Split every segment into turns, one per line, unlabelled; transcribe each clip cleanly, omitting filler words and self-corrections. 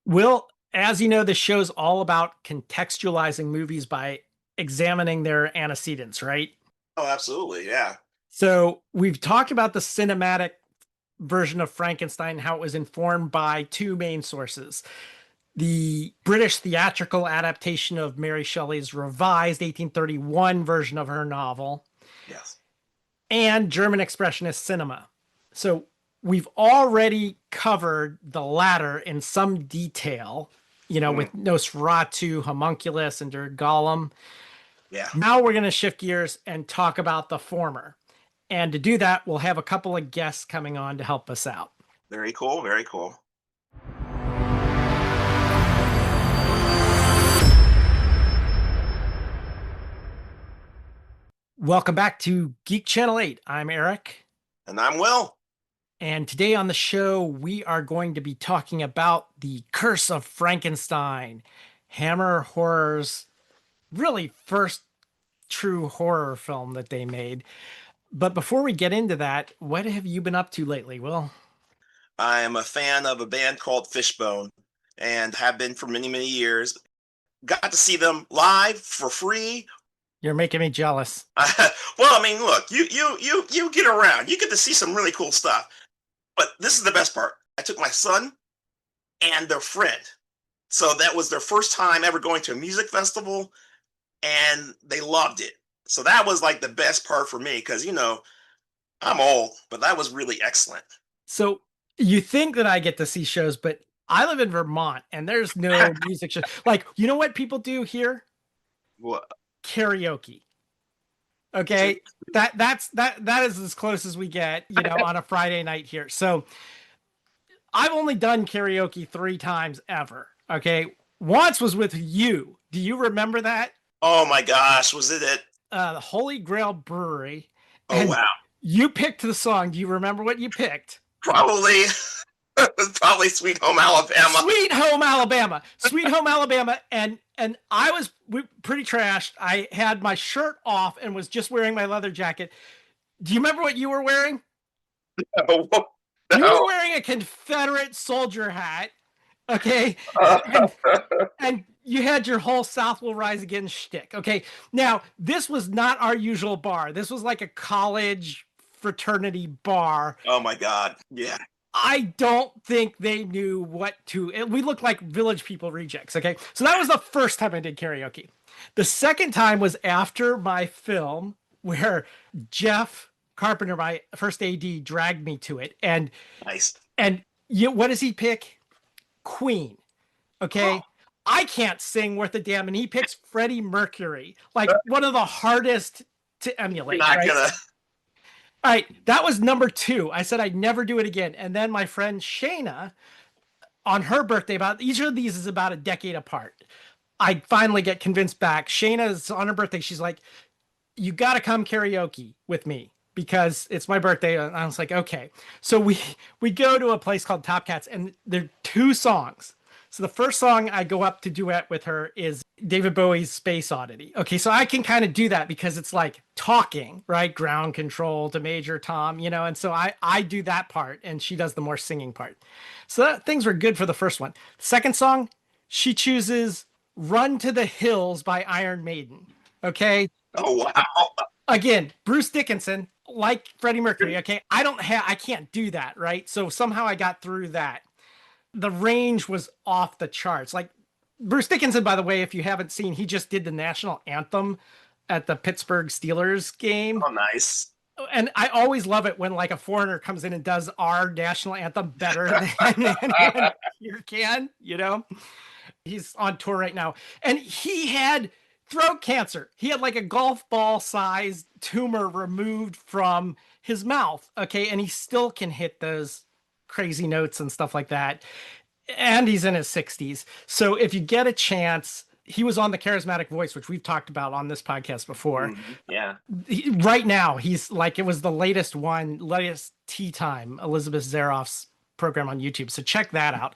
Will, as you know, this show's all about contextualizing movies by examining their antecedents, right?
Oh, absolutely. Yeah.
So we've talked about the cinematic version of Frankenstein, how it was informed by two main sources: the British theatrical adaptation of Mary Shelley's revised 1831 version of her novel,
Yes.
and German Expressionist cinema. So we've already covered the latter in some detail,
Mm,
with Nosferatu, Homunculus, and Der Golem.
yeah.
Now we're going to shift gears and talk about the former. And to do that, we'll have a couple of guests coming on to help us out.
Very cool. Very cool.
Welcome back to Geek Channel 8. I'm Eric.
And I'm Will.
And today on the show, we are going to be talking about The Curse of Frankenstein, Hammer Horror's really first true horror film that they made. But before we get into that, what have you been up to lately, Will?
I am a fan of a band called Fishbone and have been for many, many years. Got to see them live for free.
You're making me jealous.
Well, I mean, look, you get around. You get to see some really cool stuff. But this is the best part. I took my son and their friend. So that was their first time ever going to a music festival, and they loved it. So that was like the best part for me because, I'm old, but that was really excellent.
So you think that I get to see shows, but I live in Vermont and there's no music show. Like, you know what people do here?
Well,
Karaoke. Okay. That is as close as we get, on a Friday night here. So I've only done karaoke 3 times ever. Okay. Once was with you. Do you remember that?
oh my gosh, was it it?
The Holy Grail Brewery.
Oh
And
wow.
you picked the song. Do you remember what you picked?
Probably probably Sweet Home Alabama.
Sweet Home Alabama. Sweet Home Alabama. And I was pretty trashed. I had my shirt off and was just wearing my leather jacket. Do you remember what you were wearing?
No,
You
no.
were wearing a Confederate soldier hat. Okay. And and you had your whole South will rise again shtick. Okay. Now, this was not our usual bar. This was like a college fraternity bar.
Oh my god. Yeah.
I don't think they knew what to. We looked like Village People rejects. Okay. So that was the first time I did karaoke. The second time was after my film, where Jeff Carpenter, my first AD, dragged me to it.
Nice.
And what does he pick? Queen.
Oh,
Okay. I can't sing worth a damn. And he picks Freddie Mercury, like one of the hardest to
you're
emulate,
not
right?
gonna.
All right, that was number two. I said I'd never do it again. And then my friend Shayna, on her birthday, about each of these is about a decade apart. I finally get convinced back. Shayna's on her birthday. She's like, "You got to come karaoke with me because it's my birthday." And I was like, "Okay." So we go to a place called Top Cats, and there are 2 songs. So the first song I go up to duet with her is David Bowie's Space Oddity. Okay, so I can kind of do that because it's like talking, right? Ground control to Major Tom, and so I do that part and she does the more singing part. So things were good for the first one. Second song, she chooses Run to the Hills by Iron Maiden. Okay?
Oh wow.
Again, Bruce Dickinson, like Freddie Mercury. Okay, I can't do that, right? So somehow I got through that. The range was off the charts. Like Bruce Dickinson, by the way, if you haven't seen, he just did the national anthem at the Pittsburgh Steelers game.
Oh nice.
And I always love it when like a foreigner comes in and does our national anthem better than anyone here can. He's on tour right now. And he had throat cancer. He had like a golf ball sized tumor removed from his mouth. Okay. And he still can hit those crazy notes and stuff like that. And he's in his 60s. So if you get a chance, he was on the Charismatic Voice, which we've talked about on this podcast before.
Yeah.
Right now, he's like, it was the latest Tea Time, Elizabeth Zaroff's program on YouTube. So check that out.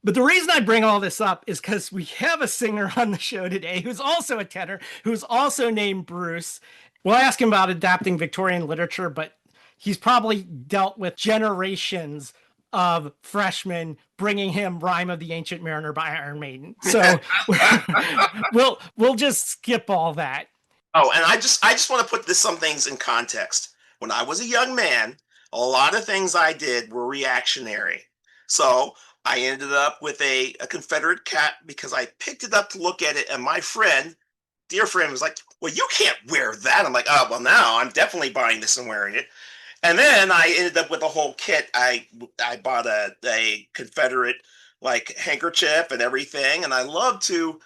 But the reason I bring all this up is because we have a singer on the show today who's also a tenor, who's also named Bruce. We'll ask him about adapting Victorian literature, but he's probably dealt with generations of freshmen bringing him Rhyme of the Ancient Mariner by Iron Maiden. So we'll just skip all that.
Oh, and I just want to put some things in context. When I was a young man, a lot of things I did were reactionary. So I ended up with a Confederate cap because I picked it up to look at it, and my friend, dear friend, was like, "Well, you can't wear that." I'm like, "Oh, well, now I'm definitely buying this and wearing it." And then I ended up with a whole kit. I bought a Confederate like handkerchief and everything, and I love to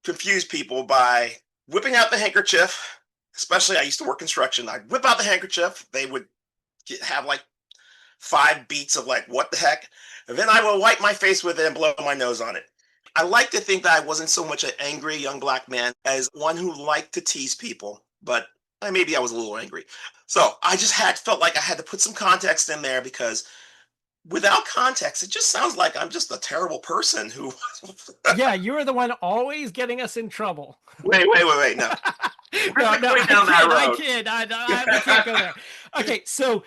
confuse people by whipping out the handkerchief. Especially, I used to work construction. I'd whip out the handkerchief. They would have like 5 beats of like, what the heck? And then I will wipe my face with it and blow my nose on it. I like to think that I wasn't so much an angry young black man as one who liked to tease people, but maybe I was a little angry. So I just felt like I had to put some context in there because without context, it just sounds like I'm just a terrible person who.
Yeah, you were the one always getting us in trouble.
Wait, no.
No,
I
kid. I can't go there. Okay, so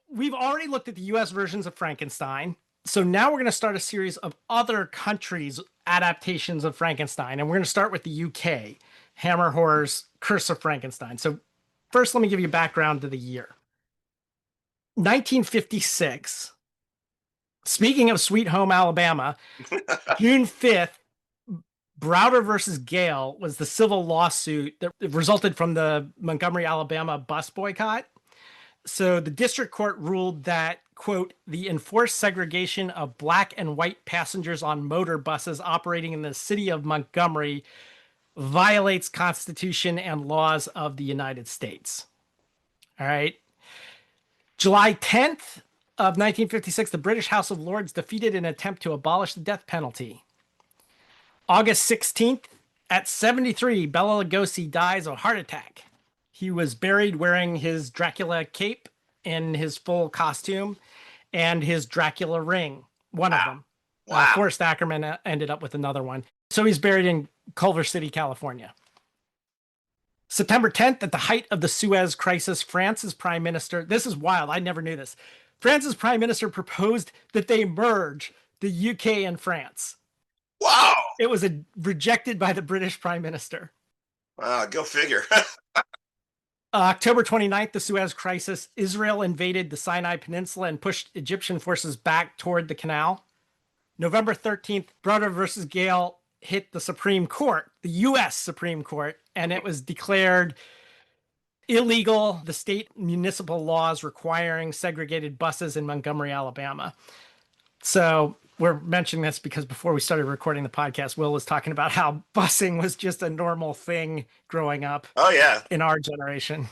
we've already looked at the US versions of Frankenstein. So now we're going to start a series of other countries' adaptations of Frankenstein. And we're going to start with the UK, Hammer Horror's Curse of Frankenstein. So first, let me give you background to the year. 1956. Speaking of Sweet Home Alabama, June 5th, Browder versus Gale was the civil lawsuit that resulted from the Montgomery, Alabama bus boycott. So the district court ruled that, quote, the enforced segregation of black and white passengers on motor buses operating in the city of Montgomery violates Constitution and laws of the United States. All right. July 10th of 1956, the British House of Lords defeated an attempt to abolish the death penalty. August 16th, at 73, Bela Lugosi dies of a heart attack. He was buried wearing his Dracula cape in his full costume and his Dracula ring, one of them.
Wow.
Forrest Ackerman ended up with another one. So he's buried in Culver City, California. September 10th, at the height of the Suez Crisis, France's prime minister, this is wild, I never knew this. France's prime minister proposed that they merge the UK and France.
Wow.
It was rejected by the British prime minister.
Go figure.
October 29th, the Suez Crisis, Israel invaded the Sinai Peninsula and pushed Egyptian forces back toward the canal. November 13th, Browder versus Gale hit the Supreme Court, the U.S. Supreme Court, and it was declared illegal, the state municipal laws requiring segregated buses in Montgomery, Alabama. So we're mentioning this because before we started recording the podcast, Will was talking about how busing was just a normal thing growing up.
Oh, yeah.
In our generation.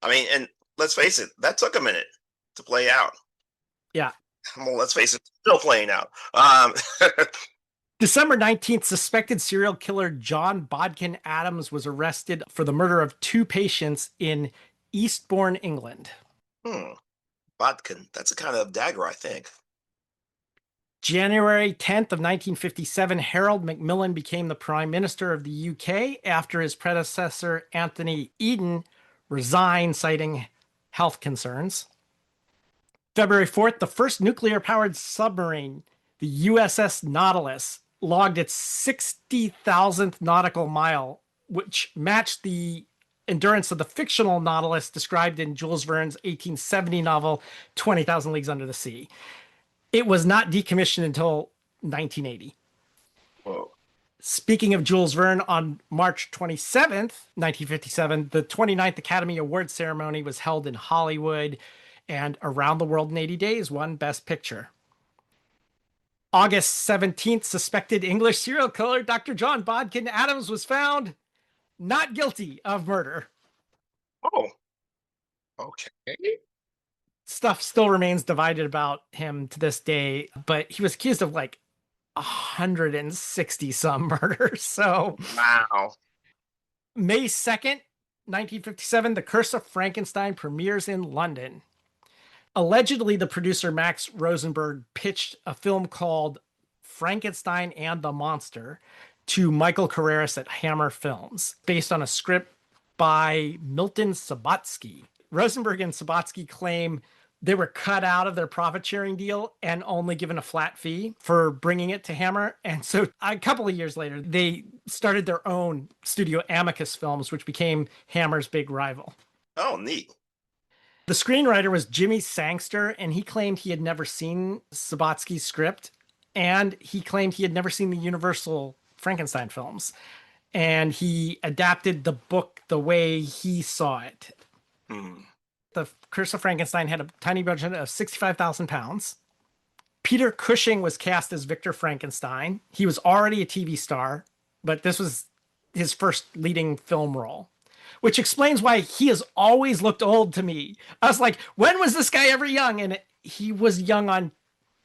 I mean, and let's face it, that took a minute to play out.
Yeah.
Well, let's face it, still playing out.
December 19th, suspected serial killer John Bodkin Adams was arrested for the murder of 2 patients in Eastbourne, England.
Bodkin, that's a kind of dagger, I think.
January 10th of 1957, Harold Macmillan became the Prime Minister of the UK after his predecessor, Anthony Eden, resigned, citing health concerns. February 4th, the first nuclear-powered submarine, the USS Nautilus, logged its 60,000th nautical mile, which matched the endurance of the fictional Nautilus described in Jules Verne's 1870 novel, 20,000 Leagues Under the Sea. It was not decommissioned until 1980.
Whoa.
Speaking of Jules Verne, on March 27th, 1957, the 29th Academy Awards ceremony was held in Hollywood, and Around the World in 80 Days won Best Picture. August 17th, suspected English serial killer Dr. John Bodkin Adams was found not guilty of murder.
Oh, okay.
Stuff still remains divided about him to this day, but he was accused of like 160 some murders. So,
wow.
May 2nd, 1957, The Curse of Frankenstein premieres in London. Allegedly, the producer Max Rosenberg pitched a film called Frankenstein and the Monster to Michael Carreras at Hammer Films, based on a script by Milton Subotsky. Rosenberg and Subotsky claim they were cut out of their profit sharing deal and only given a flat fee for bringing it to Hammer. And so a couple of years later, they started their own studio, Amicus Films, which became Hammer's big rival.
Oh, neat.
The screenwriter was Jimmy Sangster, and he claimed he had never seen Subotsky's script, and he claimed he had never seen the Universal Frankenstein films. And he adapted the book the way he saw it. The Curse of Frankenstein had a tiny budget of £65,000. Peter Cushing was cast as Victor Frankenstein. He was already a TV star, but this was his first leading film role, which explains why he has always looked old to me. I was like, when was this guy ever young? And he was young on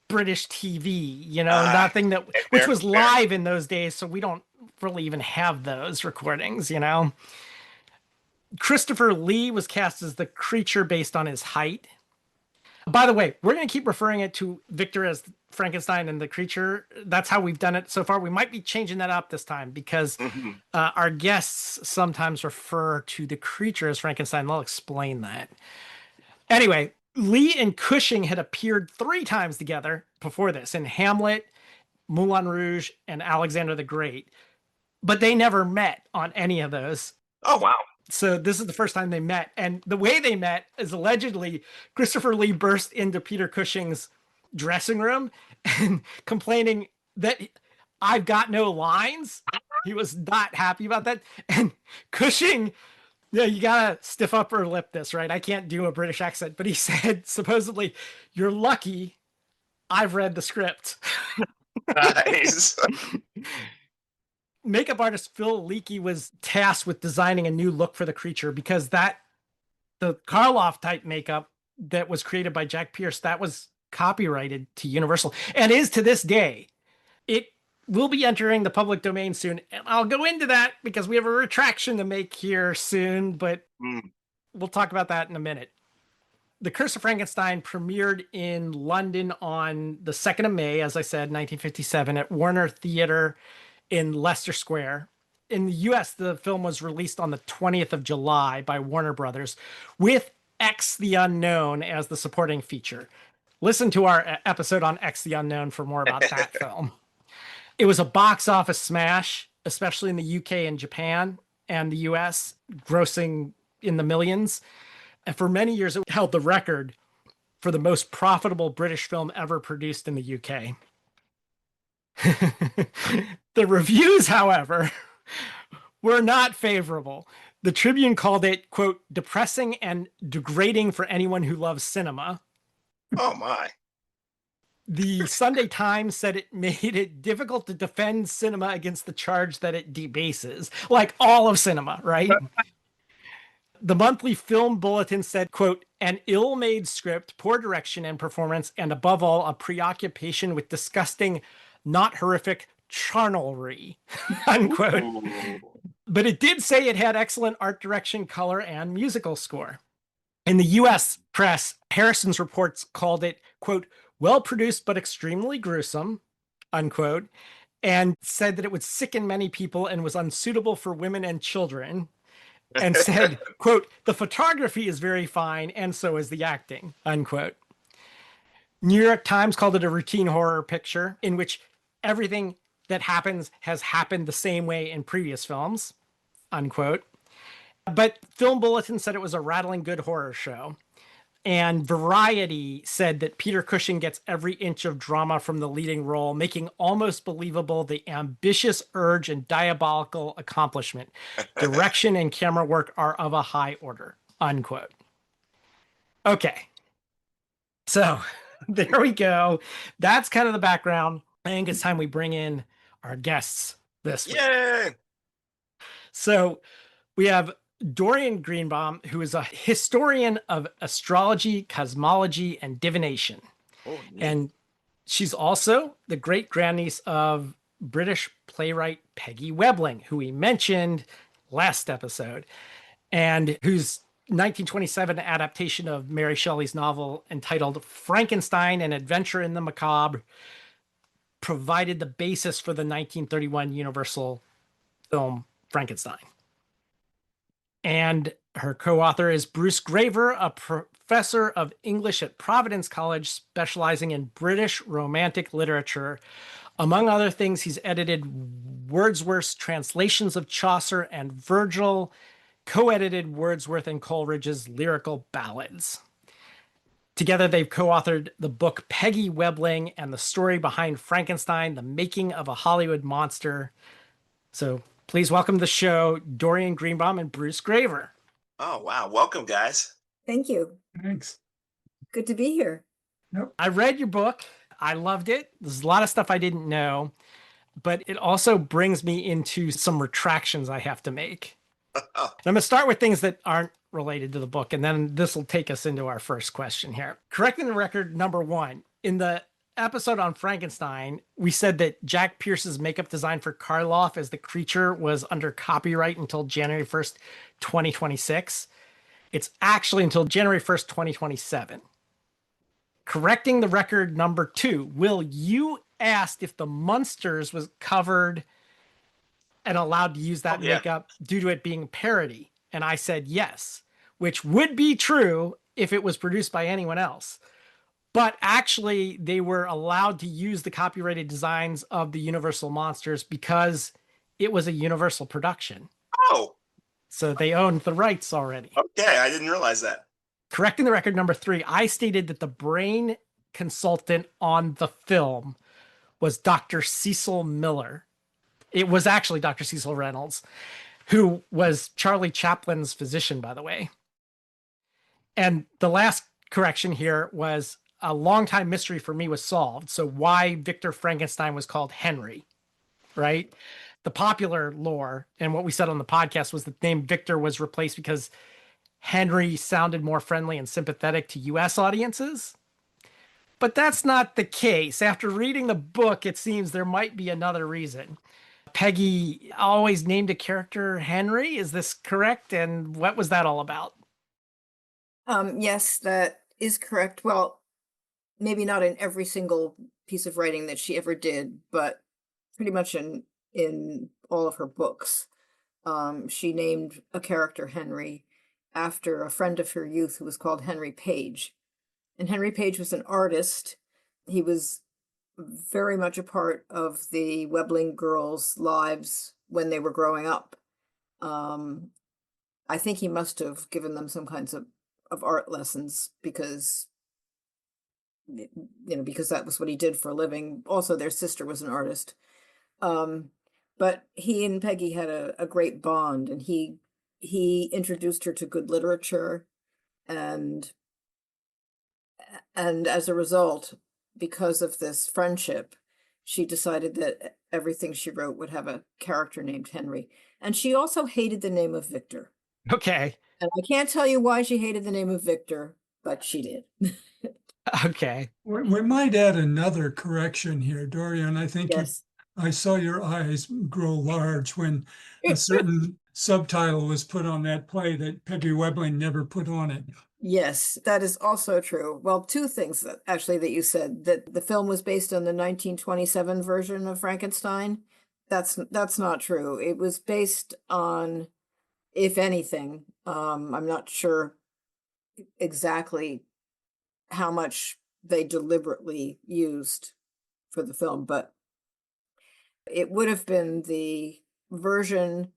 British TV, nothing that, which was live in those days. So we don't really even have those recordings, Christopher Lee was cast as the creature based on his height. By the way, we're going to keep referring it to Victor as Frankenstein and the creature. That's how we've done it so far. We might be changing that up this time because our guests sometimes refer to the creature as Frankenstein. They'll explain that. Anyway, Lee and Cushing had appeared 3 times together before this in Hamlet, Moulin Rouge, and Alexander the Great, but they never met on any of those.
Oh, wow.
So this is the first time they met. And the way they met is allegedly Christopher Lee burst into Peter Cushing's dressing room and complaining that I've got no lines. He was not happy about that. And Cushing, you gotta stiff upper lip this, right? I can't do a British accent, but he said, supposedly, you're lucky I've read the script.
Nice.
Makeup artist Phil Leakey was tasked with designing a new look for the creature because the Karloff type makeup that was created by Jack Pierce, that was copyrighted to Universal and is to this day. It will be entering the public domain soon. And I'll go into that because we have a retraction to make here soon, but we'll talk about that in a minute. The Curse of Frankenstein premiered in London on the 2nd of May, as I said, 1957 at Warner Theatre in Leicester Square. In the US, the film was released on the 20th of July by Warner Brothers with X the Unknown as the supporting feature. Listen to our episode on X the Unknown for more about that film. It was a box office smash, especially in the UK and Japan and the US, grossing in the millions. And for many years, it held the record for the most profitable British film ever produced in the UK. The reviews, however, were not favorable. The Tribune called it, quote, depressing and degrading for anyone who loves cinema.
Oh, my.
The Sunday Times said it made it difficult to defend cinema against the charge that it debases, like all of cinema, right? The Monthly Film Bulletin said, quote, an ill-made script, poor direction and performance, and above all, a preoccupation with disgusting, not horrific charnelry, unquote. But it did say it had excellent art direction, color, and musical score. In the US press, Harrison's reports called it, quote, well-produced but extremely gruesome, unquote, and said that it would sicken many people and was unsuitable for women and children, and said, quote, the photography is very fine and so is the acting, unquote. New York Times called it a routine horror picture in which everything that happens has happened the same way in previous films, unquote. But Film Bulletin said it was a rattling good horror show. And Variety said that Peter Cushing gets every inch of drama from the leading role, making almost believable the ambitious urge and diabolical accomplishment. Direction and camera work are of a high order, unquote. Okay. So there we go. That's kind of the background. I think it's time we bring in our guests this week.
Yay!
So we have Dorian Greenbaum, who is a historian of astrology, cosmology, and divination.
Oh,
and she's also the great-grandniece of British playwright Peggy Webling, who we mentioned last episode, and whose 1927 adaptation of Mary Shelley's novel entitled Frankenstein, An Adventure in the Macabre provided the basis for the 1931 Universal film Frankenstein. And her co-author is Bruce Graver, a professor of English at Providence College, specializing in British Romantic literature. Among other things, he's edited Wordsworth's translations of Chaucer and Virgil, co-edited Wordsworth and Coleridge's lyrical ballads. Together, they've co-authored the book Peggy Webling and the story behind Frankenstein, the making of a Hollywood monster. So please welcome to the show, Dorian Greenbaum and Bruce Graver.
Oh, wow. Welcome, guys.
Thank you.
Thanks.
Good to be here.
Yep.
I read your book. I loved it. There's a lot of stuff I didn't know, but it also brings me into some retractions I have to make. And I'm going to start with things that aren't related to the book, and then this will take us into our first question here. Correcting the record, number one. In the episode on Frankenstein, we said that Jack Pierce's makeup design for Karloff as the creature was under copyright until January 1st, 2026. It's actually until January 1st, 2027. Correcting the record, number two. Will, you asked if the Munsters was covered and allowed to use that makeup due to it being parody. And I said yes, which would be true if it was produced by anyone else. But actually, they were allowed to use the copyrighted designs of the Universal monsters because it was a Universal production.
Oh.
So they owned the rights already.
Okay, I didn't realize that.
Correcting the record, number three, I stated that the brain consultant on the film was Dr. Cecil Miller. It was actually Dr. Cecil Reynolds, who was Charlie Chaplin's physician, by the way. And the last correction here was a longtime mystery for me was solved. So why Victor Frankenstein was called Henry, right? The popular lore and what we said on the podcast was the name Victor was replaced because Henry sounded more friendly and sympathetic to US audiences. But that's not the case. After reading the book, it seems there might be another reason. Peggy always named a character Henry. Is this correct? And what was that all about?
Yes, that is correct. Well, maybe not in every single piece of writing that she ever did, but pretty much in all of her books. She named a character Henry after a friend of her youth who was called Henry Page. And Henry Page was an artist. He was very much a part of the Webling girls' lives when they were growing up. I think he must have given them some kinds of art lessons because, because that was what he did for a living. Also, their sister was an artist. But he and Peggy had a great bond, and he introduced her to good literature, and as a result, because of this friendship, she decided that everything she wrote would have a character named Henry. And she also hated the name of Victor.
Okay.
And I can't tell you why she hated the name of Victor, but she did.
Okay.
We might add another correction here, Dorian. I think
Yes.
I saw your eyes grow large when a certain subtitle was put on that play that Peggy Webling never put on it.
Yes, that is also true. Well, two things that you said, that the film was based on the 1927 version of Frankenstein. That's not true. It was based on, if anything, I'm not sure exactly how much they deliberately used for the film, but it would have been the version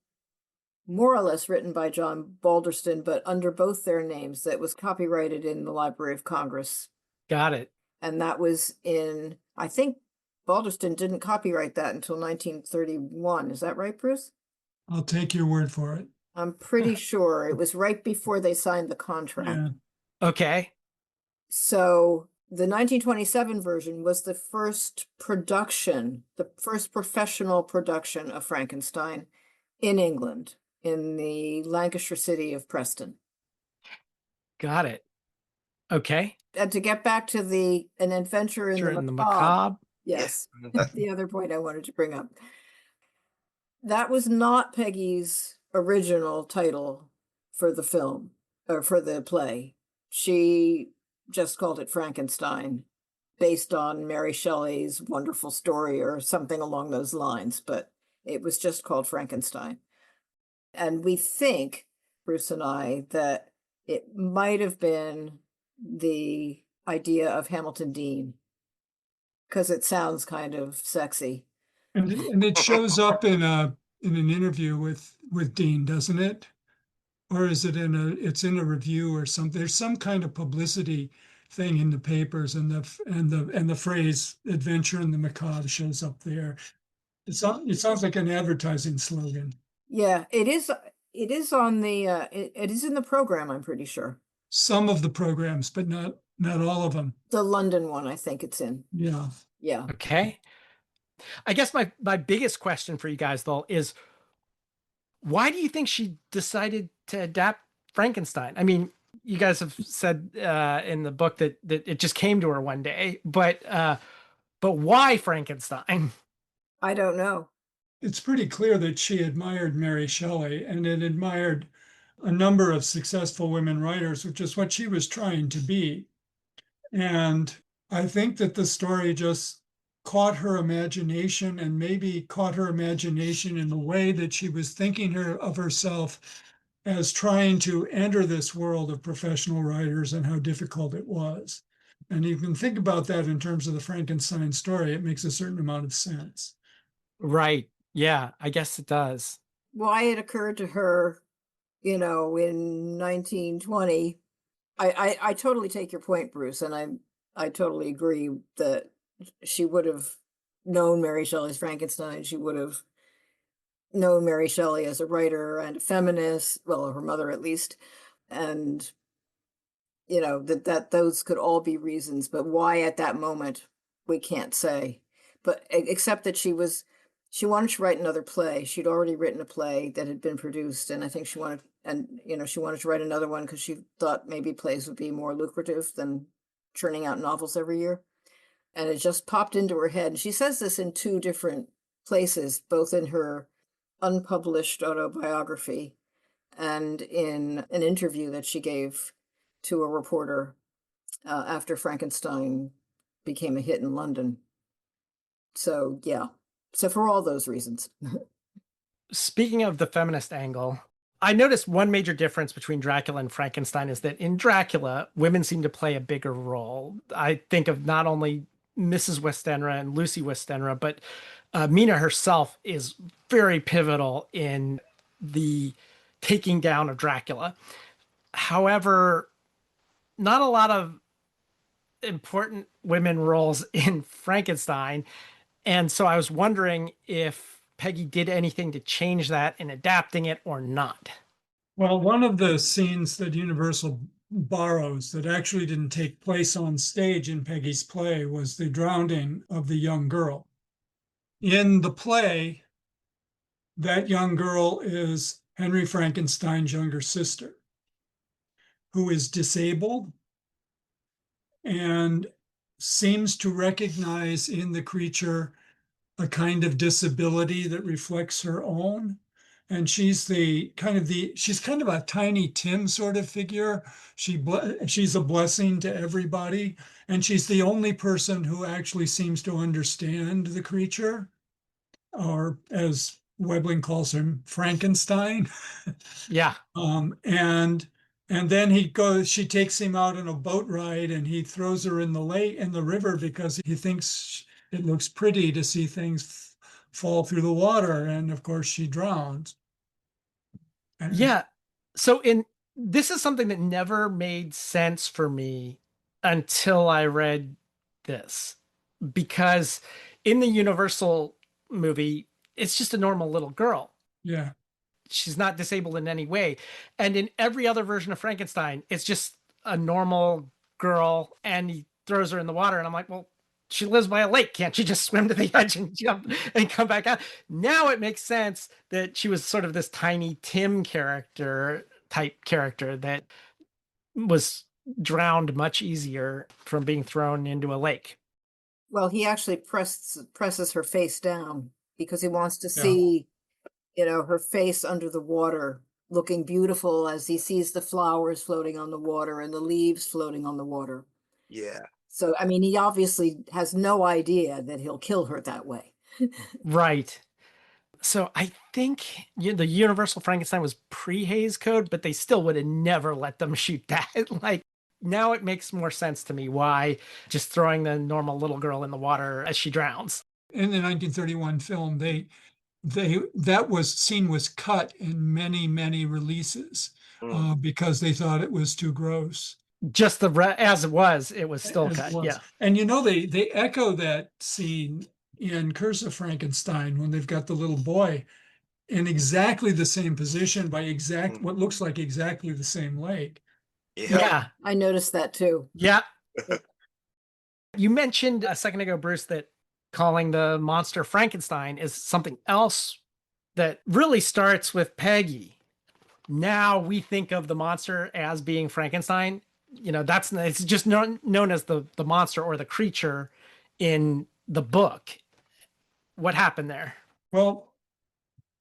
more or less written by John Balderston, but under both their names, that was copyrighted in the Library of Congress.
Got it.
And that was I think Balderston didn't copyright that until 1931. Is that right, Bruce?
I'll take your word for it.
I'm pretty sure it was right before they signed the contract.
Yeah.
Okay.
So the 1927 version was the first production, the first professional production of Frankenstein in England, in the Lancashire city of Preston.
Got it. Okay.
And to get back to an adventure in the macabre. Yes, the other point I wanted to bring up. That was not Peggy's original title for the film, or for the play. She just called it Frankenstein, based on Mary Shelley's wonderful story or something along those lines, but it was just called Frankenstein. And we think, Bruce and I, that it might have been the idea of Hamilton Dean because it sounds kind of sexy.
And it shows up in an interview with Dean, doesn't it? Or is it it's in a review or something? There's some kind of publicity thing in the papers, and the phrase "adventure in the macabre" shows up there. It sounds like an advertising slogan.
Yeah, it is. It is on the. It is in the program. I'm pretty sure.
Some of the programs, but not all of them.
The London one, I think it's in.
Yeah.
Yeah.
Okay. I guess my biggest question for you guys though is why do you think she decided to adapt Frankenstein? I mean, you guys have said in the book that it just came to her one day, but why Frankenstein?
I don't know.
It's pretty clear that she admired Mary Shelley and had admired a number of successful women writers, which is what she was trying to be. And I think that the story just caught her imagination, and maybe caught her imagination in the way that she was thinking of herself as trying to enter this world of professional writers and how difficult it was. And you can think about that in terms of the Frankenstein story. It makes a certain amount of sense.
Right. Yeah, I guess it does.
Why it occurred to her, in 1920. I totally take your point, Bruce, and I totally agree that she would have known Mary Shelley's Frankenstein. She would have known Mary Shelley as a writer and a feminist, well, her mother at least, and that those could all be reasons, but why at that moment we can't say. But except that she wanted to write another play. She'd already written a play that had been produced, and I think she wanted to write another one because she thought maybe plays would be more lucrative than churning out novels every year. And it just popped into her head. And she says this in two different places, both in her unpublished autobiography and in an interview that she gave to a reporter after Frankenstein became a hit in London. So, yeah. So for all those reasons.
Speaking of the feminist angle, I noticed one major difference between Dracula and Frankenstein is that in Dracula, women seem to play a bigger role. I think of not only Mrs. Westenra and Lucy Westenra, but Mina herself is very pivotal in the taking down of Dracula. However, not a lot of important women roles in Frankenstein. And so I was wondering if Peggy did anything to change that in adapting it or not.
Well, one of the scenes that Universal borrows that actually didn't take place on stage in Peggy's play was the drowning of the young girl. In the play, that young girl is Henry Frankenstein's younger sister, who is disabled and seems to recognize in the creature a kind of disability that reflects her own. And she's kind of a Tiny Tim sort of figure. She's a blessing to everybody, and she's the only person who actually seems to understand the creature, or as Webling calls him, Frankenstein.
Yeah.
And then she takes him out on a boat ride, and he throws her in the river because he thinks it looks pretty to see things fall through the water. And of course she drowns.
Yeah. So this is something that never made sense for me until I read this, because in the Universal movie, it's just a normal little girl.
Yeah.
She's not disabled in any way. And in every other version of Frankenstein, it's just a normal girl and he throws her in the water. And I'm like, well, she lives by a lake. Can't she just swim to the edge and jump and come back out? Now it makes sense that she was sort of this Tiny Tim type character that was drowned much easier from being thrown into a lake.
Well, he actually presses her face down because he wants to see, her face under the water looking beautiful as he sees the flowers floating on the water and the leaves floating on the water.
Yeah.
So, I mean, he obviously has no idea that he'll kill her that way.
Right. So I think the Universal Frankenstein was pre-Hays Code, but they still would have never let them shoot that. Like, now it makes more sense to me why just throwing the normal little girl in the water as she drowns.
In the 1931 film, scene was cut in many releases because they thought it was too gross.
Just as it was still
As it
cut.
was.
Yeah.
And they echo that scene in Curse of Frankenstein when they've got the little boy in exactly the same position by what looks like exactly the same lake.
Yeah.
I noticed that too.
Yeah. You mentioned a second ago, Bruce, that calling the monster Frankenstein is something else that really starts with Peggy. Now we think of the monster as being Frankenstein. It's just known as the monster or the creature in the book. What happened there?
Well,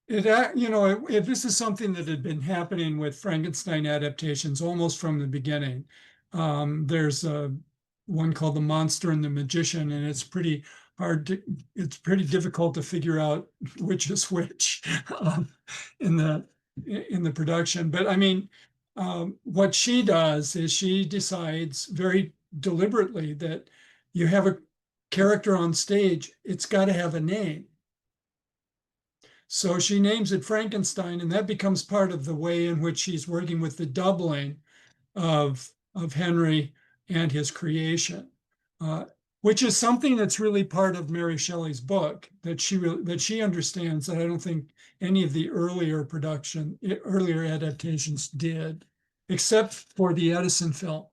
if this is something that had been happening with Frankenstein adaptations almost from the beginning. There's one called The Monster and the Magician, and it's pretty difficult to figure out which is which in the production. But I mean, what she does is she decides very deliberately that you have a character on stage, it's got to have a name. So she names it Frankenstein, and that becomes part of the way in which she's working with the doubling of Henry and his creation, which is something that's really part of Mary Shelley's book that she understands that I don't think any of the earlier adaptations did, except for the Edison film.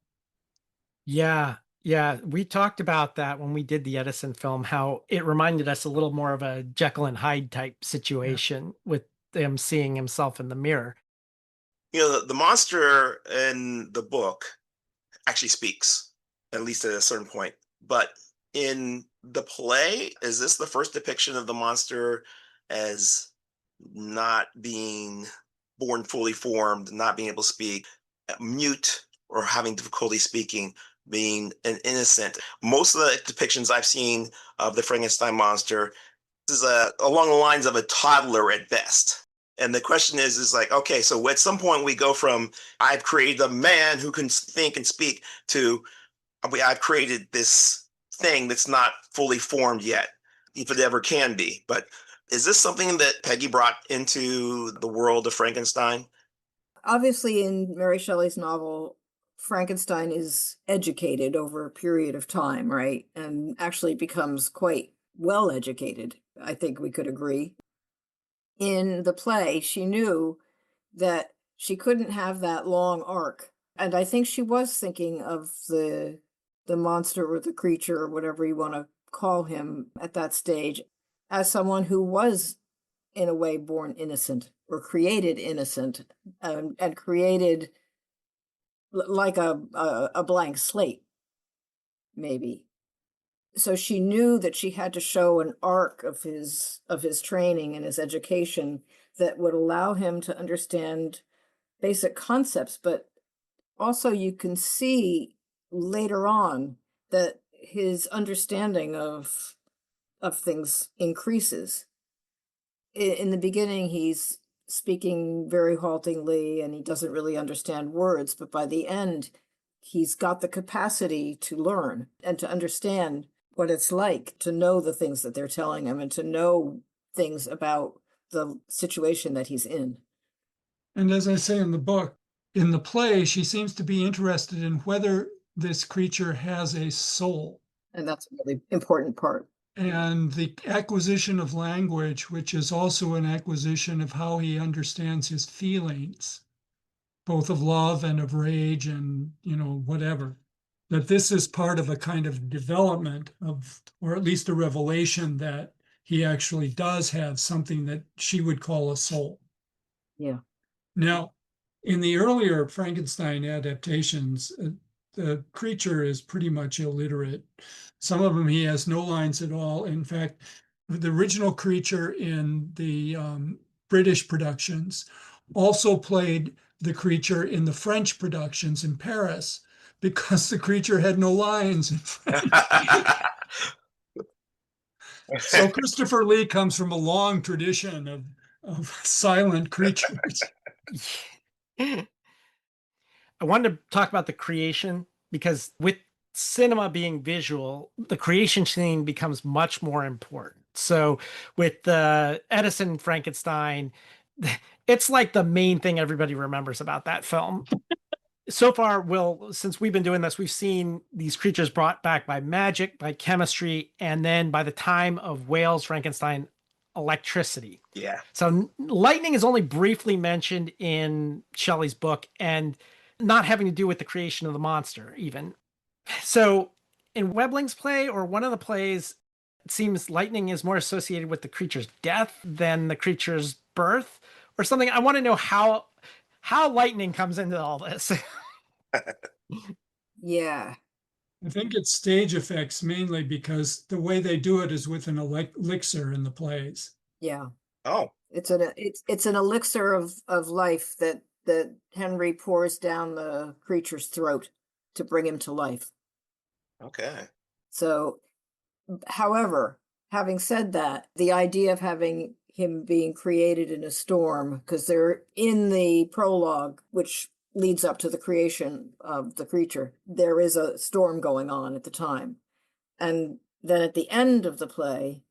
Yeah. Yeah. We talked about that when we did the Edison film, how it reminded us a little more of a Jekyll and Hyde type situation with him seeing himself in the mirror.
The monster in the book actually speaks, at least at a certain point. But in the play, is this the first depiction of the monster as not being born fully formed, not being able to speak, mute, or having difficulty speaking, being an innocent? Most of the depictions I've seen of the Frankenstein monster is along the lines of a toddler at best. And the question is like, okay, so at some point we go from I've created a man who can think and speak to I've created this thing that's not fully formed yet, if it ever can be. But is this something that Peggy brought into the world of Frankenstein?
Obviously, in Mary Shelley's novel, Frankenstein is educated over a period of time, right? And actually becomes quite well educated. I think we could agree. In the play, she knew that she couldn't have that long arc. And I think she was thinking of the monster or the creature or whatever you want to call him at that stage as someone who was in a way born innocent or created innocent and created like a blank slate, maybe. So she knew that she had to show an arc of his training and his education that would allow him to understand basic concepts, but also you can see later on that his understanding of things increases. In the beginning, he's speaking very haltingly and he doesn't really understand words, but by the end, he's got the capacity to learn and to understand what it's like to know the things that they're telling him and to know things about the situation that he's in.
And as I say in the book, in the play, she seems to be interested in whether this creature has a soul.
And that's a really important part.
And the acquisition of language, which is also an acquisition of how he understands his feelings, both of love and of rage and, whatever. That this is part of a kind of development of, or at least a revelation that he actually does have something that she would call a soul.
Yeah.
Now, in the earlier Frankenstein adaptations, the creature is pretty much illiterate. Some of them he has no lines at all. In fact, the original creature in the British productions also played the creature in the French productions in Paris because the creature had no lines in French. So Christopher Lee comes from a long tradition of silent creatures.
I wanted to talk about the creation because with cinema being visual, the creation scene becomes much more important. So with the Edison Frankenstein, it's like the main thing everybody remembers about that film. So far, Will, since we've been doing this, we've seen these creatures brought back by magic, by chemistry, and then by the time of Whale's Frankenstein, electricity.
Yeah.
So lightning is only briefly mentioned in Shelley's book and not having to do with the creation of the monster, even. So in Webling's play, or one of the plays, it seems lightning is more associated with the creature's death than the creature's birth or something. I want to know how lightning comes into all this.
Yeah.
I think it's stage effects mainly because the way they do it is with an elixir in the plays.
Yeah.
Oh,
It's an elixir of life that Henry pours down the creature's throat to bring him to life.
okay.
So, however, having said that, the idea of having him being created in a storm, because they're in the prologue, which leads up to the creation of the creature, there is a storm going on at the time. And then at the end of the play,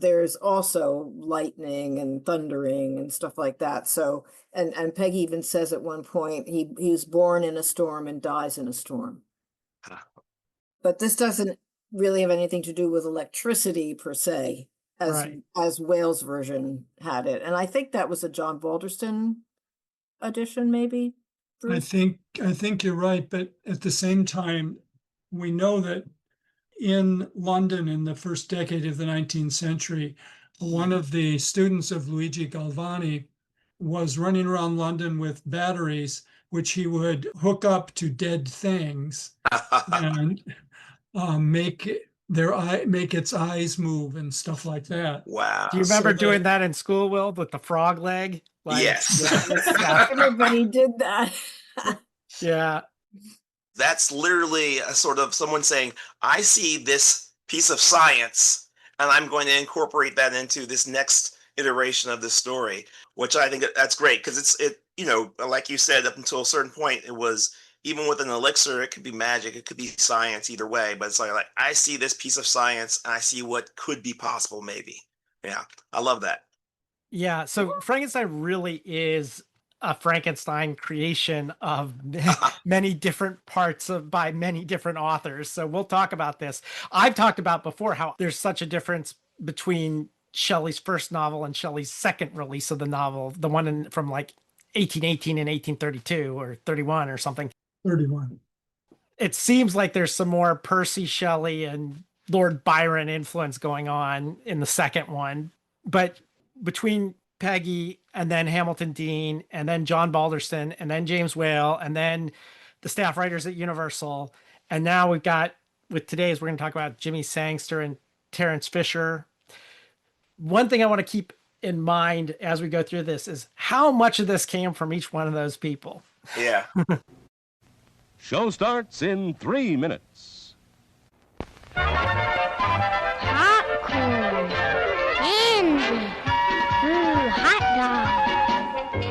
there's also lightning and thundering and stuff like that. So, and Peggy even says at one point, he was born in a storm and dies in a storm. But this doesn't really have anything to do with electricity per se, as Wales' version had it. And I think that was a John Balderston edition, maybe. Bruce?
I think you're right, but at the same time, we know that in London in the first decade of the 19th century, one of the students of Luigi Galvani was running around London with batteries, which he would hook up to dead things and make its eyes move and stuff like that.
Wow.
Do you remember doing that in school, Will, with the frog leg?
Yes.
Everybody did that.
Yeah.
That's literally a sort of someone saying, I see this piece of science and I'm going to incorporate that into this next iteration of this story, which I think that's great because like you said, up until a certain point, it was even with an elixir, it could be magic, it could be science, either way. But it's like I see this piece of science and I see what could be possible, maybe. Yeah, I love that.
Yeah. So Frankenstein really is a Frankenstein creation of many different parts by many different authors. So we'll talk about this. I've talked about before how there's such a difference between Shelley's first novel and Shelley's second release of the novel, the one from like 1818 and 1832 or 31 or something.
31.
It seems like there's some more Percy Shelley and Lord Byron influence going on in the second one. But between Peggy and then Hamilton Dean and then John Balderston and then James Whale and then the staff writers at Universal, and now we're going to talk about Jimmy Sangster and Terence Fisher. One thing I want to keep in mind as we go through this is how much of this came from each one of those people.
Yeah.
Show starts in 3 minutes.
Popcorn, candy, hot dog.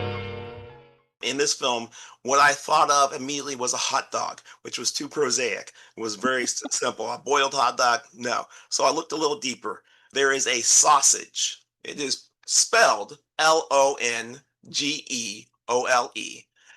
In this film, what I thought of immediately was a hot dog, which was too prosaic. It was very simple. A boiled hot dog? No. So I looked a little deeper. There is a sausage. It is spelled Longeole.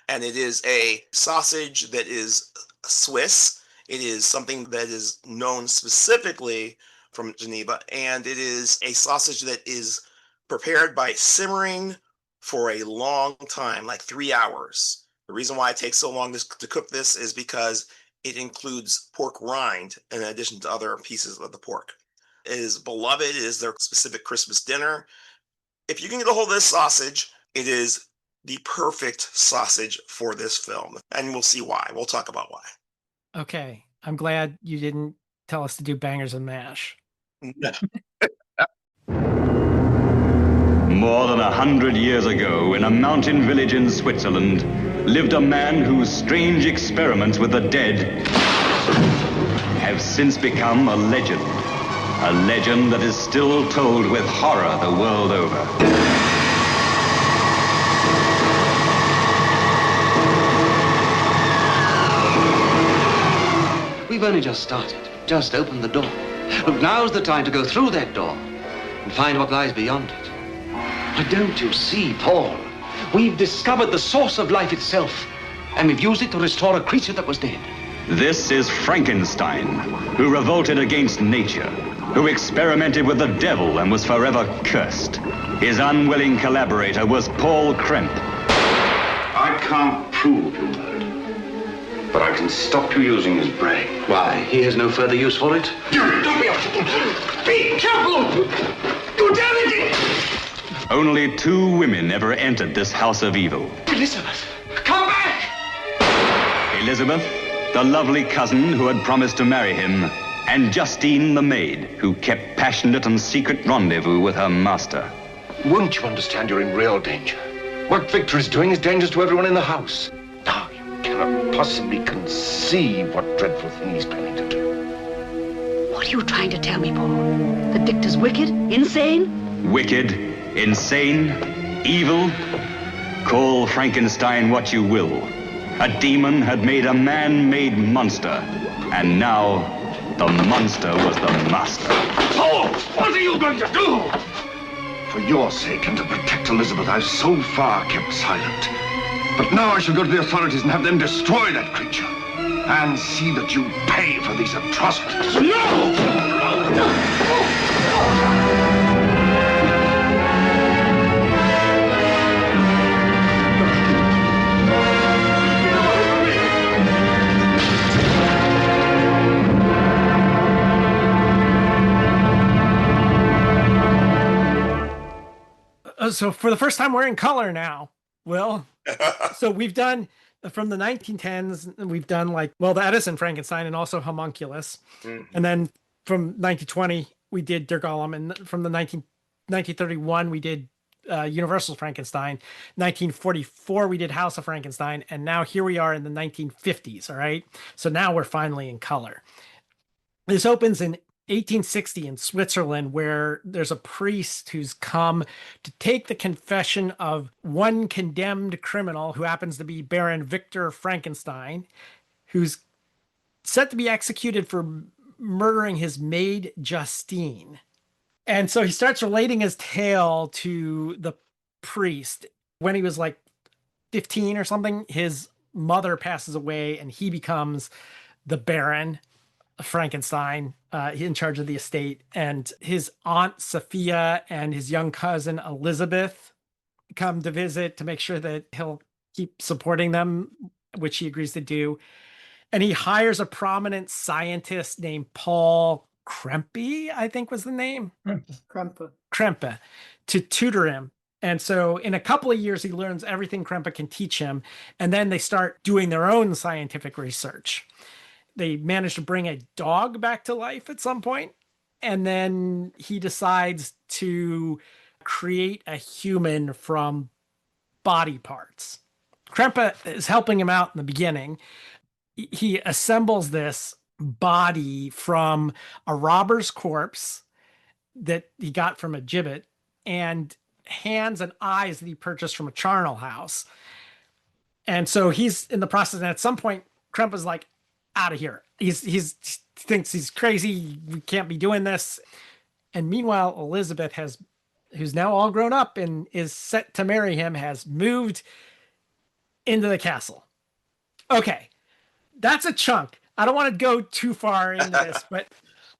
And it is a sausage that is Swiss. It is something that is known specifically from Geneva. And it is a sausage that is prepared by simmering for a long time, like 3 hours. The reason why it takes so long to cook this is because it includes pork rind in addition to other pieces of the pork. It is beloved. It is their specific Christmas dinner. If you can get a hold of this sausage, it is the perfect sausage for this film. And we'll see why. We'll talk about why.
Okay. I'm glad you didn't tell us to do bangers and mash.
No.
More than 100 years ago, in a mountain village in Switzerland, lived a man whose strange experiments with the dead have since become a legend that is still told with horror the world over.
We've only just started, just opened the door. Look, now's the time to go through that door and find what lies beyond it. But don't you see, Paul? We've discovered the source of life itself, and we've used it to restore a creature that was dead.
This is Frankenstein, who revolted against nature, who experimented with the devil and was forever cursed. His unwilling collaborator was Paul Kremp.
I can't prove you murdered, but I can stop you using his brain.
Why, he has no further use for it?
Don't be Be careful! You damn it!
Only 2 women ever entered this house of evil.
Elizabeth, come back!
Elizabeth, the lovely cousin who had promised to marry him, and Justine the maid, who kept passionate and secret rendezvous with her master.
Won't you understand you're in real danger? What Victor is doing is dangerous to everyone in the house. Now, you cannot possibly conceive what dreadful thing he's planning to do.
What are you trying to tell me, Paul? That Victor's wicked? Insane?
Wicked, insane, evil. Call Frankenstein what you will. A demon had made a man-made monster, and now the monster was the master.
Paul, what are you going to do? For your sake and to protect Elizabeth, I've so far kept silent. But now I shall go to the authorities and have them destroy that creature. And see that you pay for these atrocities.
So for the first time, we're in color now, Will. So we've done from the 1910s, we've done the Edison Frankenstein and also Homunculus. Mm-hmm. And then from 1920, we did Der Golem. And from the 1931, we did Universal's Frankenstein. 1944, we did House of Frankenstein. And now here we are in the 1950s, all right? So now we're finally in color. This opens in 1860 in Switzerland, where there's a priest who's come to take the confession of one condemned criminal who happens to be Baron Victor Frankenstein, who's set to be executed for murdering his maid Justine. And so he starts relating his tale to the priest. When he was 15 or something, his mother passes away and he becomes the Baron Frankenstein, in charge of the estate, and his aunt Sophia and his young cousin Elizabeth come to visit to make sure that he'll keep supporting them, which he agrees to do. And he hires a prominent scientist named Paul Krempe, I think was the name. Krempe, to tutor him. And so in a couple of years, he learns everything Krempe can teach him. And then they start doing their own scientific research. They manage to bring a dog back to life at some point, and then he decides to create a human from body parts. Krempe is helping him out in the beginning. He assembles this body from a robber's corpse that he got from a gibbet and hands and eyes that he purchased from a charnel house. And so he's in the process, and at some point, Krempe's like, out of here. He thinks he's crazy. We can't be doing this. And meanwhile, Elizabeth who's now all grown up and is set to marry him, has moved into the castle. Okay. That's a chunk. I don't want to go too far into this, but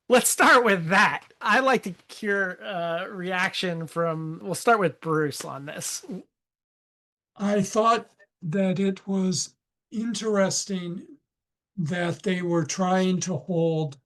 let's start with that. I'd like to hear a reaction we'll start with Bruce on this.
I thought that it was interesting that they were trying to hold,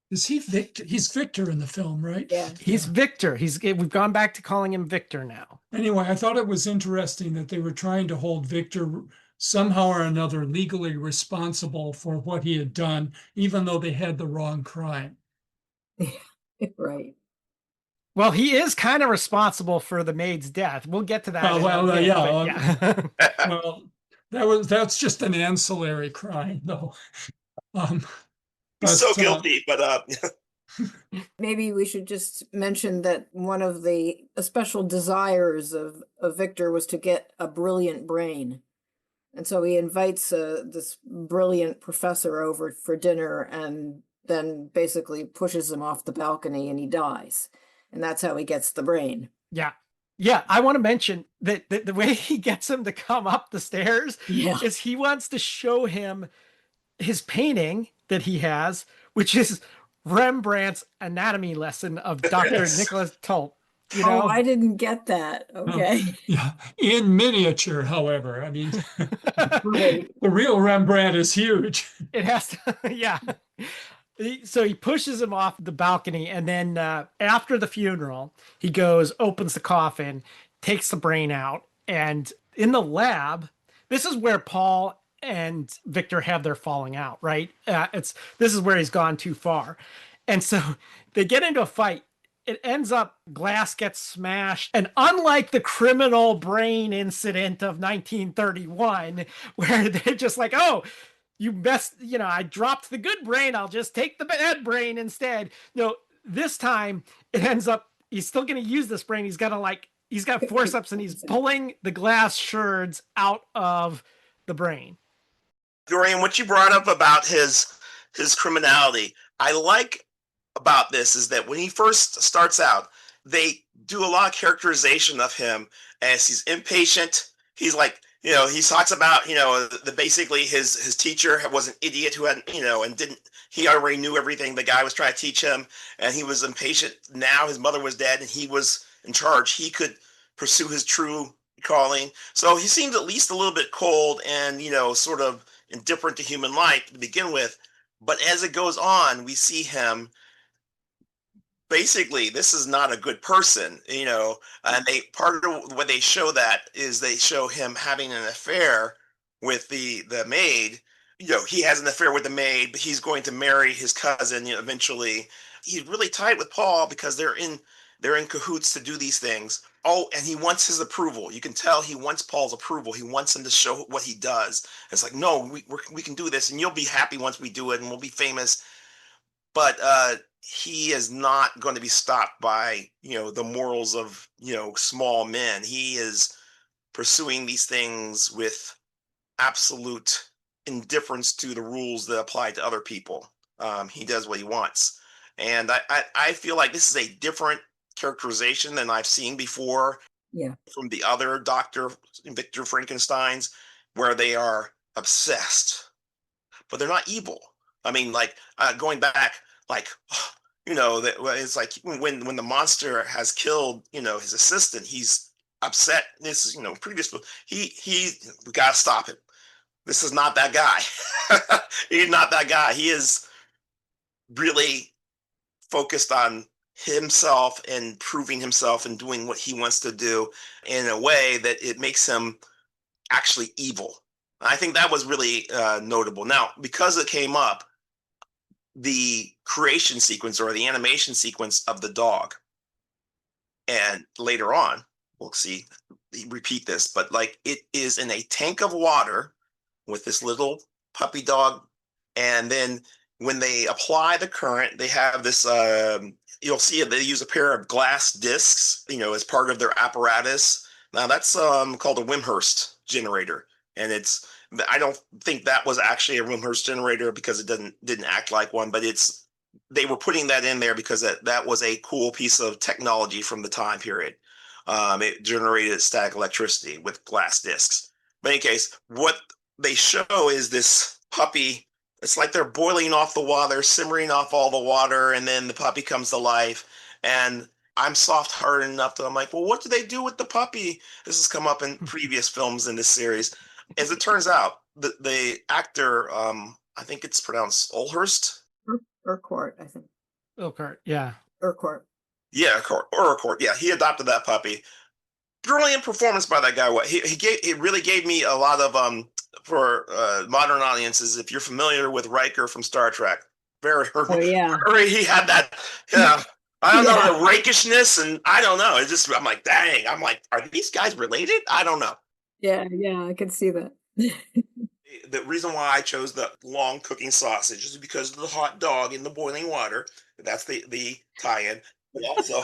is he Victor? He's Victor in the film, right?
Yeah.
He's Victor. We've gone back to calling him Victor now.
Anyway, I thought it was interesting that they were trying to hold Victor somehow or another legally responsible for what he had done, even though they had the wrong crime.
Right.
Well, he is kind of responsible for the maid's death. We'll get to that.
Yeah. Well, that's just an ancillary crime, though.
He's so guilty, but
maybe we should just mention that one of the special desires of Victor was to get a brilliant brain. And so he invites this brilliant professor over for dinner and then basically pushes him off the balcony and he dies. And that's how he gets the brain.
Yeah. Yeah, I want to mention that the way he gets him to come up the stairs is he wants to show him his painting that he has, which is Rembrandt's anatomy lesson of Dr. Nicholas Tulp. You know?
Oh, I didn't get that. Okay.
Yeah, in miniature, however. I mean, the real Rembrandt is huge.
It has to, yeah. So he pushes him off the balcony, and then after the funeral, he goes, opens the coffin, takes the brain out, and in the lab, this is where Paul and Victor have their falling out, right? This is where he's gone too far, and so they get into a fight. It ends up glass gets smashed, and unlike the criminal brain incident of 1931, where they're just like, oh, I dropped the good brain, I'll just take the bad brain instead. No, this time it ends up, he's still going to use this brain. He's got forceps and he's pulling the glass sherds out of the brain.
Dorian, what you brought up about his criminality, I like about this is that when he first starts out, they do a lot of characterization of him as he's impatient. He's like, he talks about, basically his teacher was an idiot who had, he already knew everything the guy was trying to teach him, and he was impatient. Now his mother was dead and he was in charge. He could pursue his true calling. So he seemed at least a little bit cold and, sort of indifferent to human life to begin with. But as it goes on, we see him basically, this is not a good person, and part of what they show that is they show him having an affair with the maid. He has an affair with the maid, but he's going to marry his cousin, eventually. He's really tight with Paul because they're in cahoots to do these things. Oh, and he wants his approval. You can tell he wants Paul's approval. He wants him to show what he does. It's like, no, we can do this, and you'll be happy once we do it, and we'll be famous. But he is not going to be stopped by, the morals of, small men. He is pursuing these things with absolute indifference to the rules that apply to other people. He does what he wants. And I feel like this is a different characterization than I've seen before from the other Dr. Victor Frankensteins, where they are obsessed, but they're not evil. I mean, like going back, like, that it's like when the monster has killed, his assistant, he's upset. This is, previous, we gotta stop him. This is not that guy. He's not that guy. He is really focused on himself and proving himself and doing what he wants to do in a way that it makes him actually evil. I think that was really notable. Now, because it came up, the creation sequence or the animation sequence of the dog, and later on we'll see repeat this, but like it is in a tank of water with this little puppy dog, and then when they apply the current, they have this you'll see they use a pair of glass discs, as part of their apparatus. Now that's called a Wimshurst generator, and I don't think that was actually a Wimshurst generator because it didn't act like one, but they were putting that in there because that was a cool piece of technology from the time period. It generated static electricity with glass discs. But in any case, what they show is this puppy. It's like they're boiling off the water, simmering off all the water, and then the puppy comes to life. And I'm soft-hearted enough that I'm like, well, what do they do with the puppy? This has come up in previous films in this series. As it turns out, the actor, I think it's pronounced Olhurst.
Urquhart, I think.
Urquhart, yeah.
Urquhart.
Yeah, Urquhart. Yeah, he adopted that puppy. Brilliant performance by that guy. He really gave me a lot of for modern audiences. If you're familiar with Riker from Star Trek, he had that. I don't know, the rakishness, and I don't know. It's just, I'm like, dang. I'm like, are these guys related? I don't know.
Yeah, I can see that.
The reason why I chose the long cooking sausage is because of the hot dog in the boiling water. That's the tie-in. But also,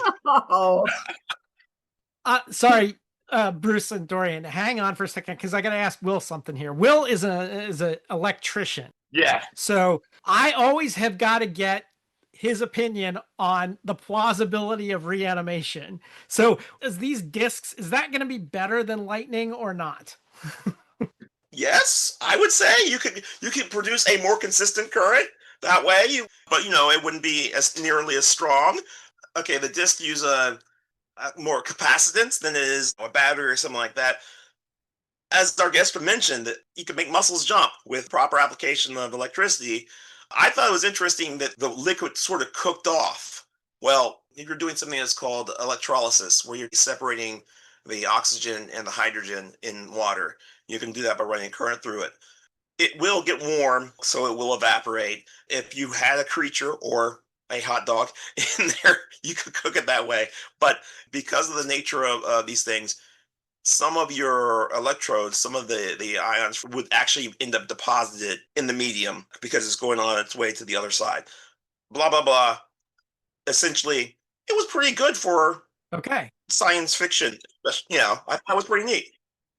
sorry, Bruce and Dorian, hang on for a second, because I got to ask Will something here. Will is a electrician.
Yeah.
So I always have got to get his opinion on the plausibility of reanimation. So is these discs, is that going to be better than lightning or not?
Yes, I would say you could produce a more consistent current that way, but it wouldn't be as nearly as strong. Okay, the disc use a more capacitance than it is a battery or something like that. As our guest mentioned, you can make muscles jump with proper application of electricity. I thought it was interesting that the liquid sort of cooked off. Well, if you're doing something that's called electrolysis, where you're separating the oxygen and the hydrogen in water, you can do that by running current through it. It will get warm, so it will evaporate. If you had a creature or a hot dog in there, you could cook it that way. But because of the nature of these things, some of your electrodes, some of the ions would actually end up deposited in the medium because it's going on its way to the other side. Blah, blah, blah. Essentially, it was pretty good for science fiction. I thought it was pretty neat.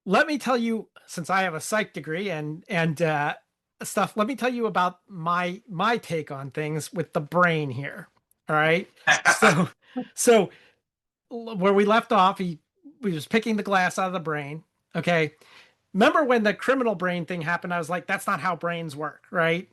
Let me tell you, since I have a psych degree and stuff, let me tell you about my take on things with the brain here. All right. So where we left off, we was picking the glass out of the brain. Okay. Remember when the criminal brain thing happened? I was like, that's not how brains work, right?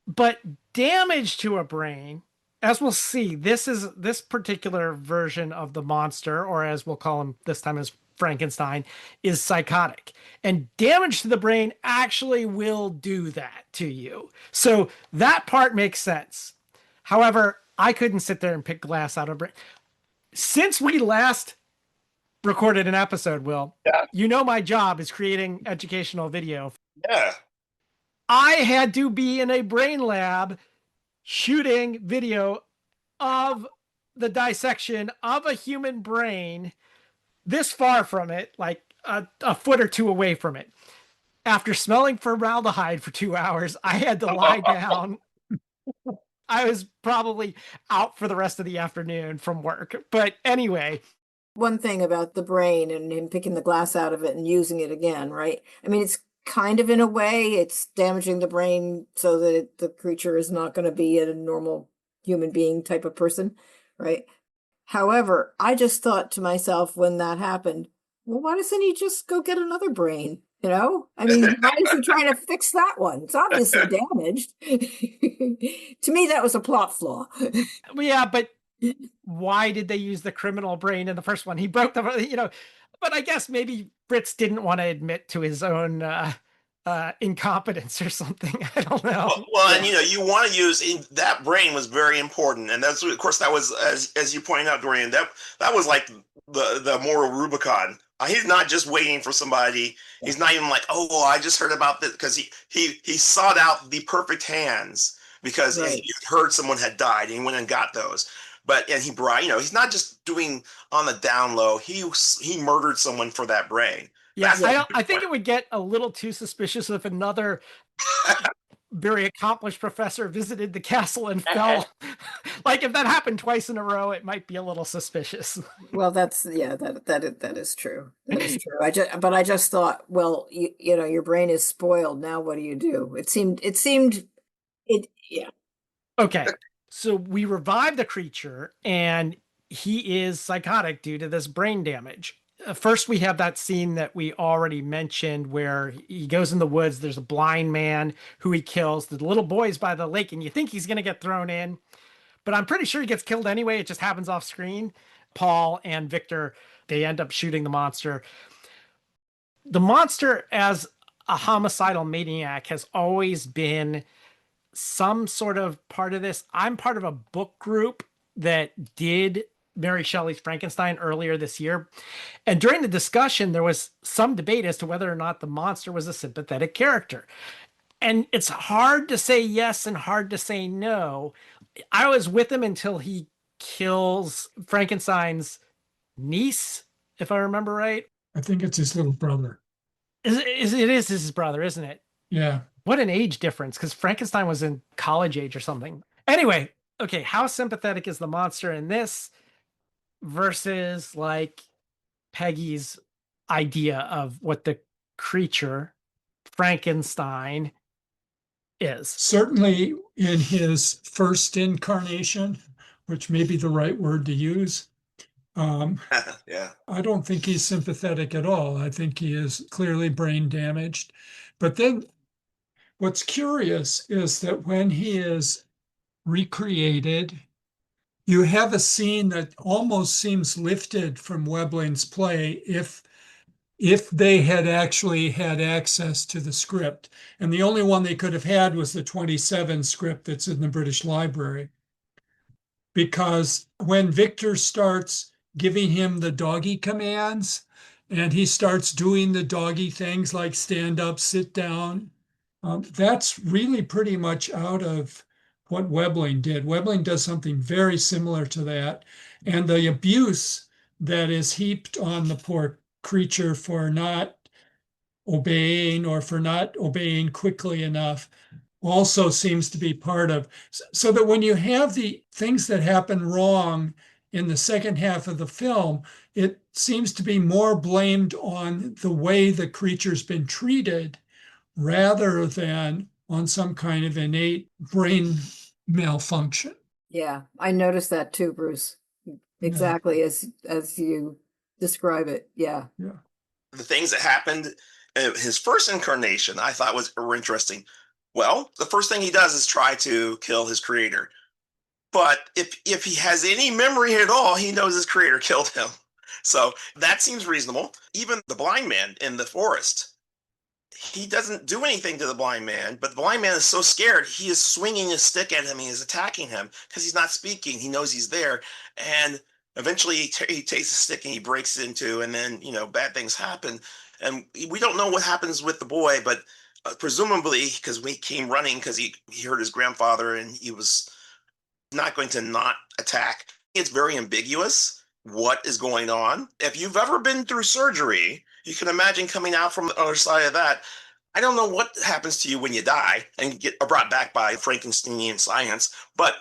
But damage to a brain, as we'll see, this particular version of the monster, or as we'll call him this time as Frankenstein, is psychotic, and damage to the brain actually will do that to you. So that part makes sense. However, I couldn't sit there and pick glass out of brain. Since we last recorded an episode, Will, my job is creating educational video.
Yeah.
I had to be in a brain lab shooting video of the dissection of a human brain this far from it, like a foot or two away from it. After smelling formaldehyde for 2 hours, I had to lie down. I was probably out for the rest of the afternoon from work. But anyway.
One thing about the brain and him picking the glass out of it and using it again, right? I mean, it's kind of in a way, it's damaging the brain so that the creature is not going to be a normal human being type of person, right? However, I just thought to myself when that happened, well, why doesn't he just go get another brain? I mean, why is he trying to fix that one? It's obviously damaged. To me, that was a plot flaw.
Yeah, but why did they use the criminal brain in the first one? He broke the, but I guess maybe Fritz didn't want to admit to his own incompetence or something. I don't know.
Well, and you want to use that brain was very important, and that's of course that was as you pointed out, Dorian. That was like the moral Rubicon. He's not just waiting for somebody. He's not even like, oh, well, I just heard about this, because he sought out the perfect hands because he heard someone had died and he went and got those. And he brought, he's not just doing on the down low. He murdered someone for that brain.
Yeah, I think it would get a little too suspicious if another very accomplished professor visited the castle and fell. Like if that happened twice in a row, it might be a little suspicious.
Well, that is true. That is true. I just thought, well, your brain is spoiled. Now what do you do? It seemed. Yeah.
Okay. So we revive the creature and he is psychotic due to this brain damage. First, we have that scene that we already mentioned where he goes in the woods. There's a blind man who he kills. The little boy's by the lake and you think he's going to get thrown in, but I'm pretty sure he gets killed anyway. It just happens off screen. Paul and Victor, they end up shooting the monster. The monster as a homicidal maniac has always been some sort of part of this. I'm part of a book group that did Mary Shelley's Frankenstein earlier this year. And during the discussion, there was some debate as to whether or not the monster was a sympathetic character. And it's hard to say yes and hard to say no. I was with him until he kills Frankenstein's niece, if I remember right.
I think it's his little brother.
It is his brother, isn't it?
Yeah.
What an age difference, because Frankenstein was in college age or something. Anyway, okay, how sympathetic is the monster in this versus like Peggy's idea of what the creature Frankenstein is.
Certainly in his first incarnation, which may be the right word to use,
Yeah.
I don't think he's sympathetic at all. I think he is clearly brain damaged. But then what's curious is that when he is recreated, you have a scene that almost seems lifted from Webling's play if they had actually had access to the script. And the only one they could have had was the 27 script that's in the British Library. Because when Victor starts giving him the doggy commands and he starts doing the doggy things like stand up, sit down, that's really pretty much out of what Webling did. Webling does something very similar to that. And the abuse that is heaped on the poor creature for not obeying or for not obeying quickly enough also seems to be part of, so that when you have the things that happen wrong in the second half of the film, it seems to be more blamed on the way the creature's been treated rather than on some kind of innate brain malfunction.
Yeah, I noticed that too, Bruce. Exactly as you describe it. Yeah.
Yeah.
The things that happened in his first incarnation, I thought were interesting. Well, the first thing he does is try to kill his creator. But if he has any memory at all, he knows his creator killed him. So that seems reasonable. Even the blind man in the forest, he doesn't do anything to the blind man, but the blind man is so scared, he is swinging his stick at him. He is attacking him because he's not speaking. He knows he's there. And eventually he takes the stick and he breaks it into, and then, bad things happen. And we don't know what happens with the boy, but presumably, because we came running because he heard his grandfather and he was not going to not attack. It's very ambiguous what is going on. If you've ever been through surgery, you can imagine coming out from the other side of that. I don't know what happens to you when you die and get brought back by Frankensteinian science, but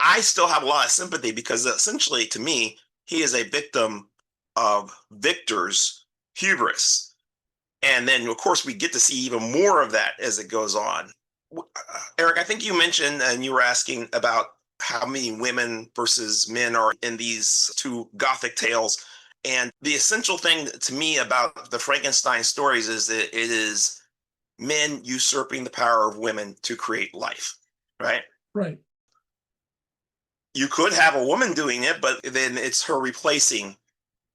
I still have a lot of sympathy because essentially, to me, he is a victim of Victor's hubris. And then, of course, we get to see even more of that as it goes on. Eric, I think you mentioned, and you were asking about how many women versus men are in these two Gothic tales. And the essential thing to me about the Frankenstein stories is that it is men usurping the power of women to create life, right?
Right.
You could have a woman doing it, but then it's her replacing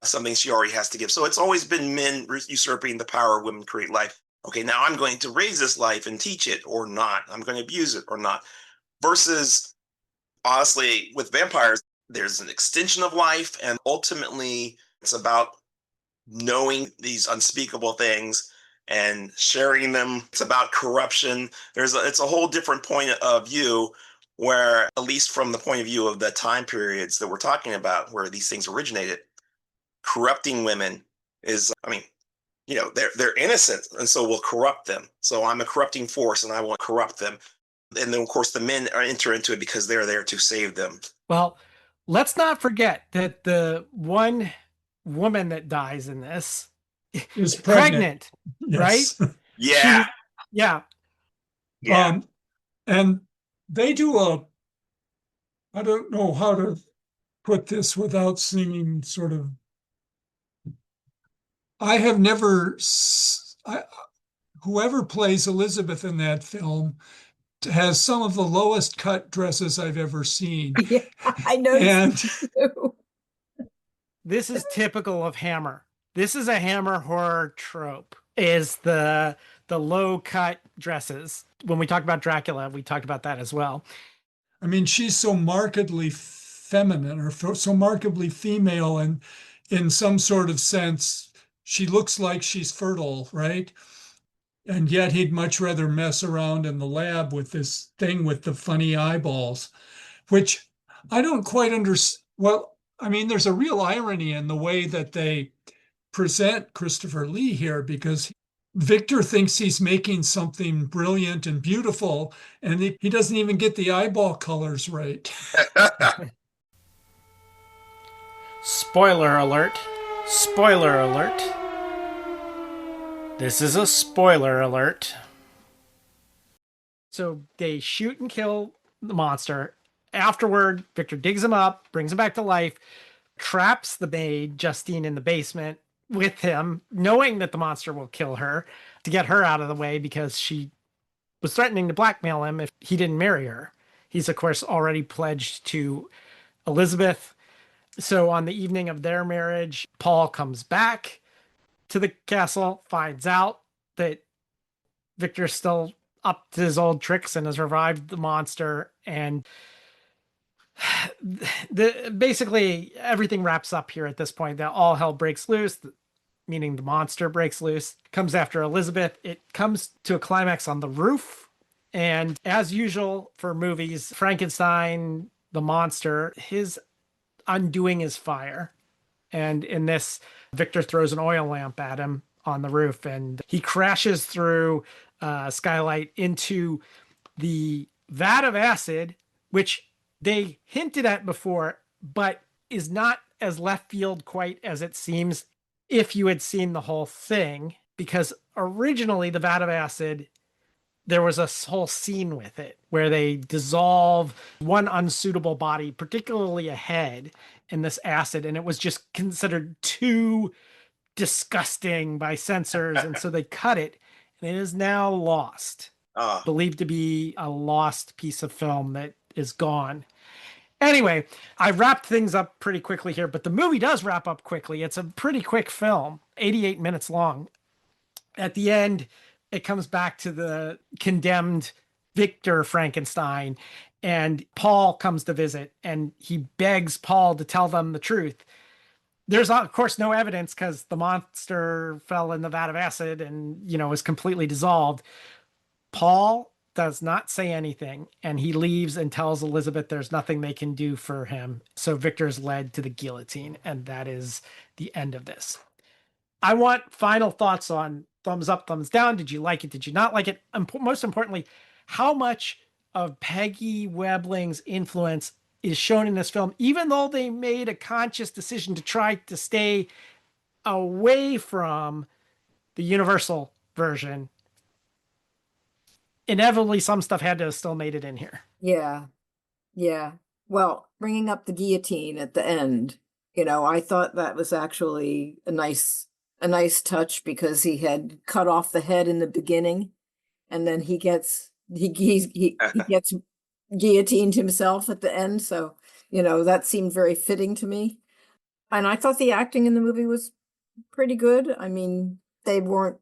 something she already has to give. So it's always been men usurping the power of women to create life. Okay, now I'm going to raise this life and teach it or not. I'm going to abuse it or not. Versus, honestly, with vampires, there's an extension of life, and ultimately it's about knowing these unspeakable things and sharing them. It's about corruption. It's a whole different point of view where, at least from the point of view of the time periods that we're talking about, where these things originated, corrupting women is, they're innocent, and so we'll corrupt them. So I'm a corrupting force, and I will corrupt them. And then, of course, the men enter into it because they're there to save them.
Well, let's not forget that the one woman that dies in this
is pregnant. Yes.
Right?
Yeah.
Yeah.
And they do I don't know how to put this without seeming sort of, I have never, whoever plays Elizabeth in that film has some of the lowest cut dresses I've ever seen.
Yeah, I noticed.
This is typical of Hammer. This is a Hammer horror trope, is the low cut dresses. When we talk about Dracula, we talked about that as well.
I mean, she's so markedly feminine or so markedly female, and in some sort of sense, she looks like she's fertile, right? And yet he'd much rather mess around in the lab with this thing with the funny eyeballs, which I don't quite understand. Well, I mean, there's a real irony in the way that they present Christopher Lee here, because Victor thinks he's making something brilliant and beautiful, and he doesn't even get the eyeball colors right.
Spoiler alert. Spoiler alert. This is a spoiler alert. So they shoot and kill the monster. Afterward, Victor digs him up, brings him back to life, traps the maid, Justine, in the basement with him, knowing that the monster will kill her to get her out of the way because she was threatening to blackmail him if he didn't marry her. He's, of course, already pledged to Elizabeth. So on the evening of their marriage, Paul comes back to the castle, finds out that Victor's still up to his old tricks and has revived the monster. And basically everything wraps up here at this point. That all hell breaks loose, meaning the monster breaks loose, comes after Elizabeth. It comes to a climax on the roof. And as usual for movies, Frankenstein, the monster, his undoing is fire. And in this, Victor throws an oil lamp at him on the roof, and he crashes through skylight into the vat of acid, which they hinted at before, but is not as left field quite as it seems if you had seen the whole thing, because originally the vat of acid, there was a whole scene with it where they dissolve one unsuitable body, particularly a head, in this acid, and it was just considered too disgusting by censors, and so they cut it, and it is now lost. Believed to be a lost piece of film that is gone. Anyway, I wrapped things up pretty quickly here, but the movie does wrap up quickly. It's a pretty quick film, 88 minutes long. At the end, it comes back to the condemned Victor Frankenstein, and Paul comes to visit, and he begs Paul to tell them the truth. There's, of course, no evidence because the monster fell in the vat of acid and, is completely dissolved. Paul does not say anything, and he leaves and tells Elizabeth there's nothing they can do for him. So Victor's led to the guillotine, and that is the end of this. I want final thoughts on thumbs up, thumbs down. Did you like it? Did you not like it? Most importantly, how much of Peggy Webling's influence is shown in this film, even though they made a conscious decision to try to stay away from the Universal version. Inevitably, some stuff had to have still made it in here.
Yeah. Well, bringing up the guillotine at the end, I thought that was actually a nice touch, because he had cut off the head in the beginning, and then he gets guillotined himself at the end. So, that seemed very fitting to me. And I thought the acting in the movie was pretty good. I mean, they weren't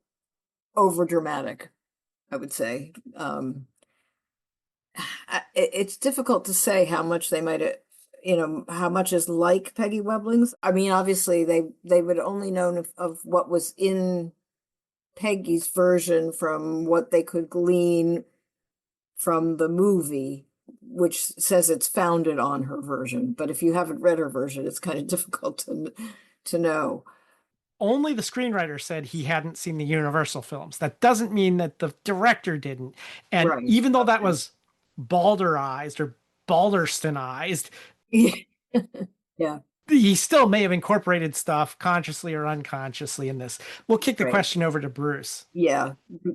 over dramatic, I would say. It's difficult to say how much they might have, how much is like Peggy Webling's. I mean, obviously they would only known of what was in Peggy's version from what they could glean from the movie, which says it's founded on her version. But if you haven't read her version, it's kind of difficult to know.
Only the screenwriter said he hadn't seen the Universal films. That doesn't mean that the director didn't. And
Right.
even though that was Balderized or Balderstonized,
yeah,
he still may have incorporated stuff consciously or unconsciously in this. We'll kick the
Right.
question over to Bruce.
Yeah,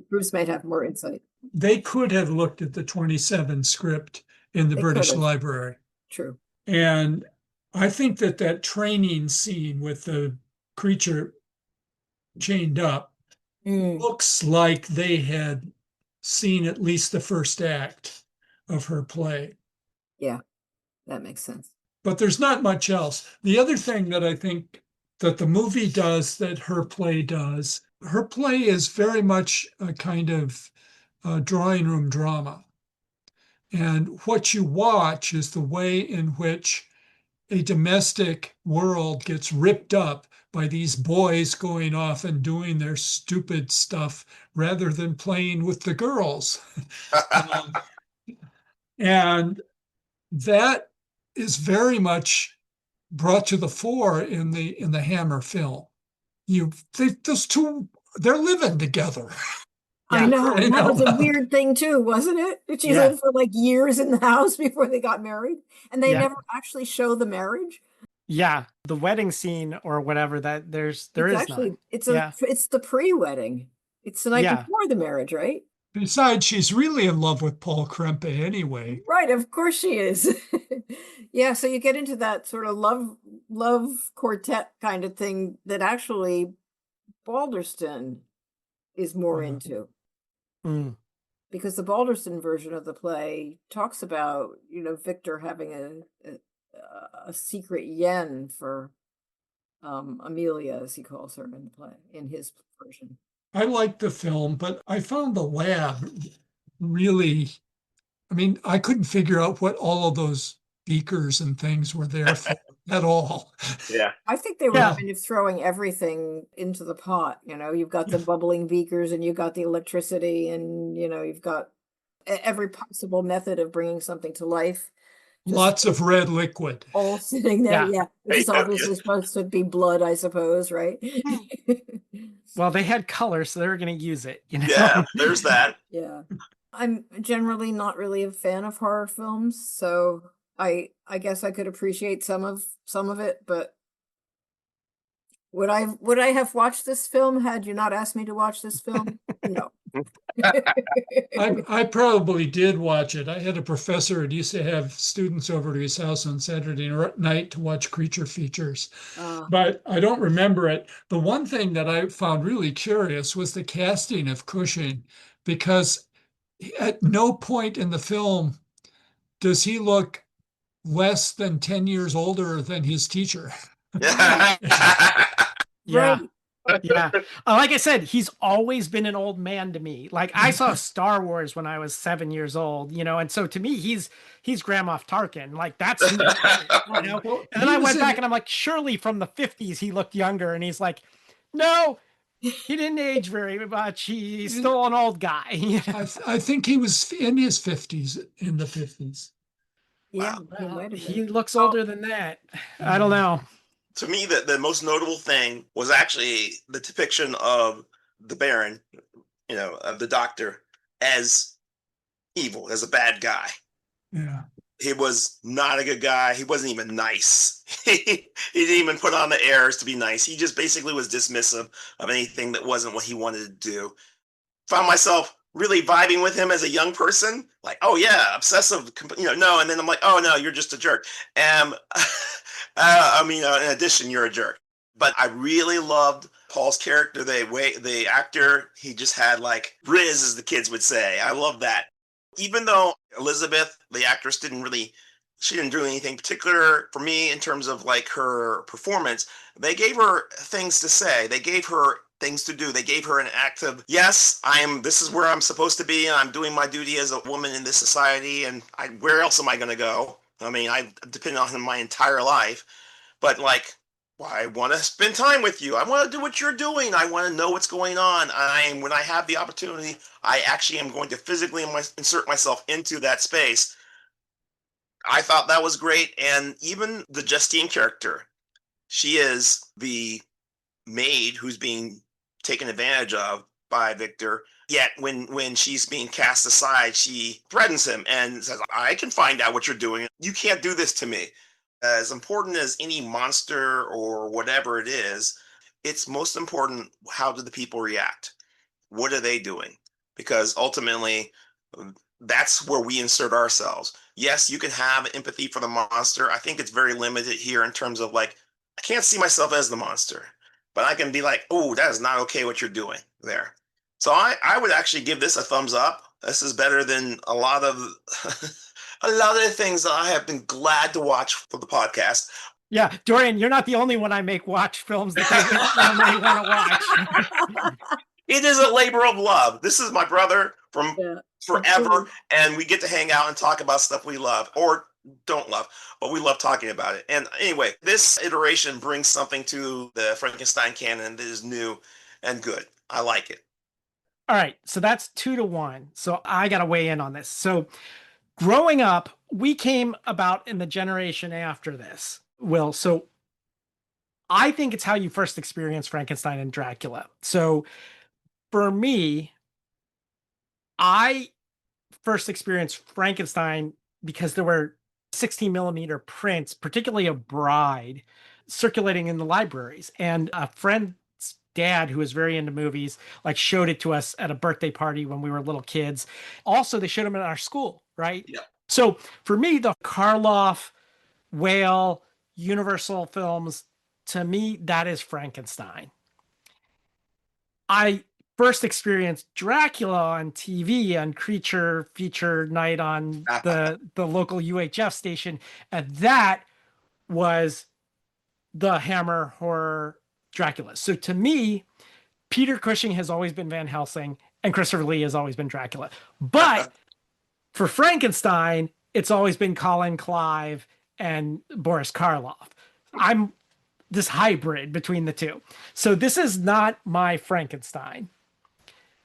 Bruce might have more insight.
They could have looked at the 27 script in the
They
British
could have.
Library.
True.
And I think that training scene with the creature chained up looks like they had seen at least the first act of her play.
Yeah, that makes sense.
But there's not much else. The other thing that I think that the movie does that her play does, her play is very much a kind of drawing room drama. And what you watch is the way in which a domestic world gets ripped up by these boys going off and doing their stupid stuff rather than playing with the girls. And that is very much brought to the fore in the Hammer film. Those two, they're living together.
I know.
I
That
know.
was a weird thing too, wasn't it? She lived for like years in the house before they got married, and they never actually show the marriage.
Yeah, the wedding scene or whatever that there
It's
is
actually
none.
it's
Yeah.
it's the pre-wedding. It's the night
Yeah.
before the marriage, right?
Besides, she's really in love with Paul Krempe anyway.
Right, of course she is. Yeah, so you get into that sort of love quartet kind of thing that actually Balderston is more
Yeah.
into.
Mm.
Because the Balderston version of the play talks about, Victor having a secret yen for Amelia, as he calls her in the play, in his version.
I liked the film, but I found the lab really, I mean, I couldn't figure out what all of those beakers and things were there for at all.
Yeah.
I think they were
Yeah.
kind of throwing everything into the pot. You've got the bubbling beakers and you've got the electricity and, you've got every possible method of bringing something to life. Just
Lots of red liquid.
all sitting there.
Yeah.
Yeah. Which is obviously supposed to be blood, I suppose, right?
Well, they had color, so they were going to use it,
Yeah, there's that.
Yeah. I'm generally not really a fan of horror films, so I guess I could appreciate some of it, but would I have watched this film had you not asked me to watch this film? No.
I probably did watch it. I had a professor who used to have students over to his house on Saturday night to watch creature features, but I don't remember it. The one thing that I found really curious was the casting of Cushing, because at no point in the film does he look less than 10 years older than his teacher.
Yeah.
Yeah.
Right.
Yeah. Like I said, he's always been an old man to me. Like I saw Star Wars when I was 7 years old, and so to me, he's Grand Moff Tarkin. Like that's who he is,
Well,
And then
he
I
was
went
in-
back and I'm like, surely from the 50s he looked younger, and he's like, no, he didn't age very much. He's still an old guy.
I think he was in his 50s, in the 50s.
Yeah,
Wow.
he might have
He
been.
looks older than that. I don't know.
To me, the most notable thing was actually the depiction of the Baron, of the Doctor, as evil, as a bad guy.
Yeah.
He was not a good guy. He wasn't even nice. He didn't even put on the airs to be nice. He just basically was dismissive of anything that wasn't what he wanted to do. Found myself really vibing with him as a young person. Like, oh yeah, obsessive, no. And then I'm like, oh no, you're just a jerk. In addition, you're a jerk. But I really loved Paul's character, the actor, he just had like riz, as the kids would say. I love that. Even though Elizabeth, the actress, she didn't do anything particular for me in terms of like her performance, they gave her things to say. They gave her things to do. They gave her an active, yes, this is where I'm supposed to be, and I'm doing my duty as a woman in this society, and where else am I going to go? I mean, I depend on him my entire life, but like, well, I want to spend time with you. I want to do what you're doing. I want to know what's going on. When I have the opportunity, I actually am going to physically insert myself into that space. I thought that was great. And even the Justine character, she is the maid who's being taken advantage of by Victor. Yet when she's being cast aside, she threatens him and says, I can find out what you're doing. You can't do this to me. As important as any monster or whatever it is, it's most important, how do the people react? What are they doing? Because ultimately, that's where we insert ourselves. Yes, you can have empathy for the monster. I think it's very limited here in terms of like, I can't see myself as the monster, but I can be like, oh, that is not okay what you're doing there. So I would actually give this a thumbs up. This is better than a lot of the things that I have been glad to watch for the podcast.
Yeah, Dorian, you're not the only one I make watch films that they want to watch.
It is a labor of love. This is my brother from forever, and we get to hang out and talk about stuff we love or don't love, but we love talking about it. And anyway, this iteration brings something to the Frankenstein canon that is new and good. I like it.
All right, so that's 2-1. So I got to weigh in on this. So growing up, we came about in the generation after this, Will. So I think it's how you first experience Frankenstein and Dracula. So for me, I first experienced Frankenstein because there were 16 millimeter prints, particularly of Bride, circulating in the libraries. And a friend's dad, who was very into movies, like showed it to us at a birthday party when we were little kids. Also, they showed them in our school, right?
Yeah.
So for me, the Karloff, Whale, Universal films, to me, that is Frankenstein. I first experienced Dracula on TV on Creature Feature Night on the local UHF station, and that was the Hammer horror Dracula. So to me, Peter Cushing has always been Van Helsing, and Christopher Lee has always been Dracula. But for Frankenstein, it's always been Colin Clive and Boris Karloff. I'm this hybrid between the two. So this is not my Frankenstein.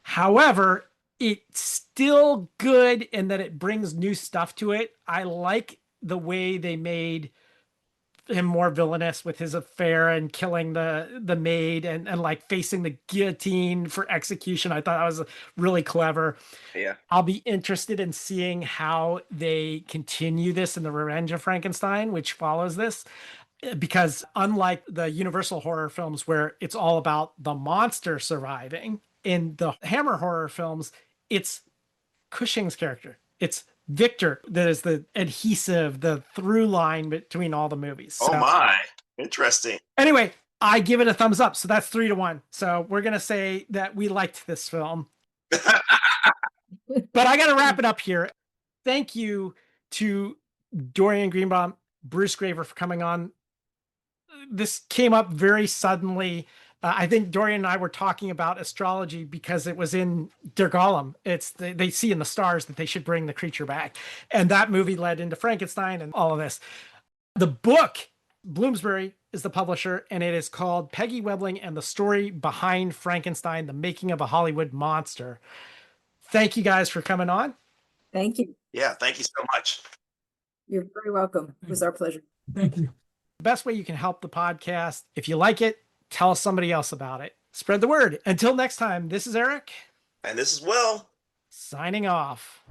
However, it's still good in that it brings new stuff to it. I like the way they made him more villainous with his affair and killing the maid and like facing the guillotine for execution. I thought that was really clever.
Yeah.
I'll be interested in seeing how they continue this in The Revenge of Frankenstein, which follows this. Because unlike the Universal horror films where it's all about the monster surviving, in the Hammer horror films, it's Cushing's character. It's Victor that is the adhesive, the through line between all the movies.
Oh my, interesting.
Anyway, I give it a thumbs up. So that's 3-1. So we're going to say that we liked this film. But I got to wrap it up here. Thank you to Dorian Greenbaum, Bruce Graver for coming on. This came up very suddenly. I think Dorian and I were talking about astrology because it was in Der Golem. They see in the stars that they should bring the creature back. And that movie led into Frankenstein and all of this. The book, Bloomsbury is the publisher, and it is called Peggy Webling and the Story Behind Frankenstein, The Making of a Hollywood Monster. Thank you guys for coming on.
Thank you.
Yeah, thank you so much.
You're very welcome. It was our pleasure.
Thank you.
The best way you can help the podcast, if you like it, tell somebody else about it. Spread the word. Until next time, this is Eric.
And this is Will.
Signing off.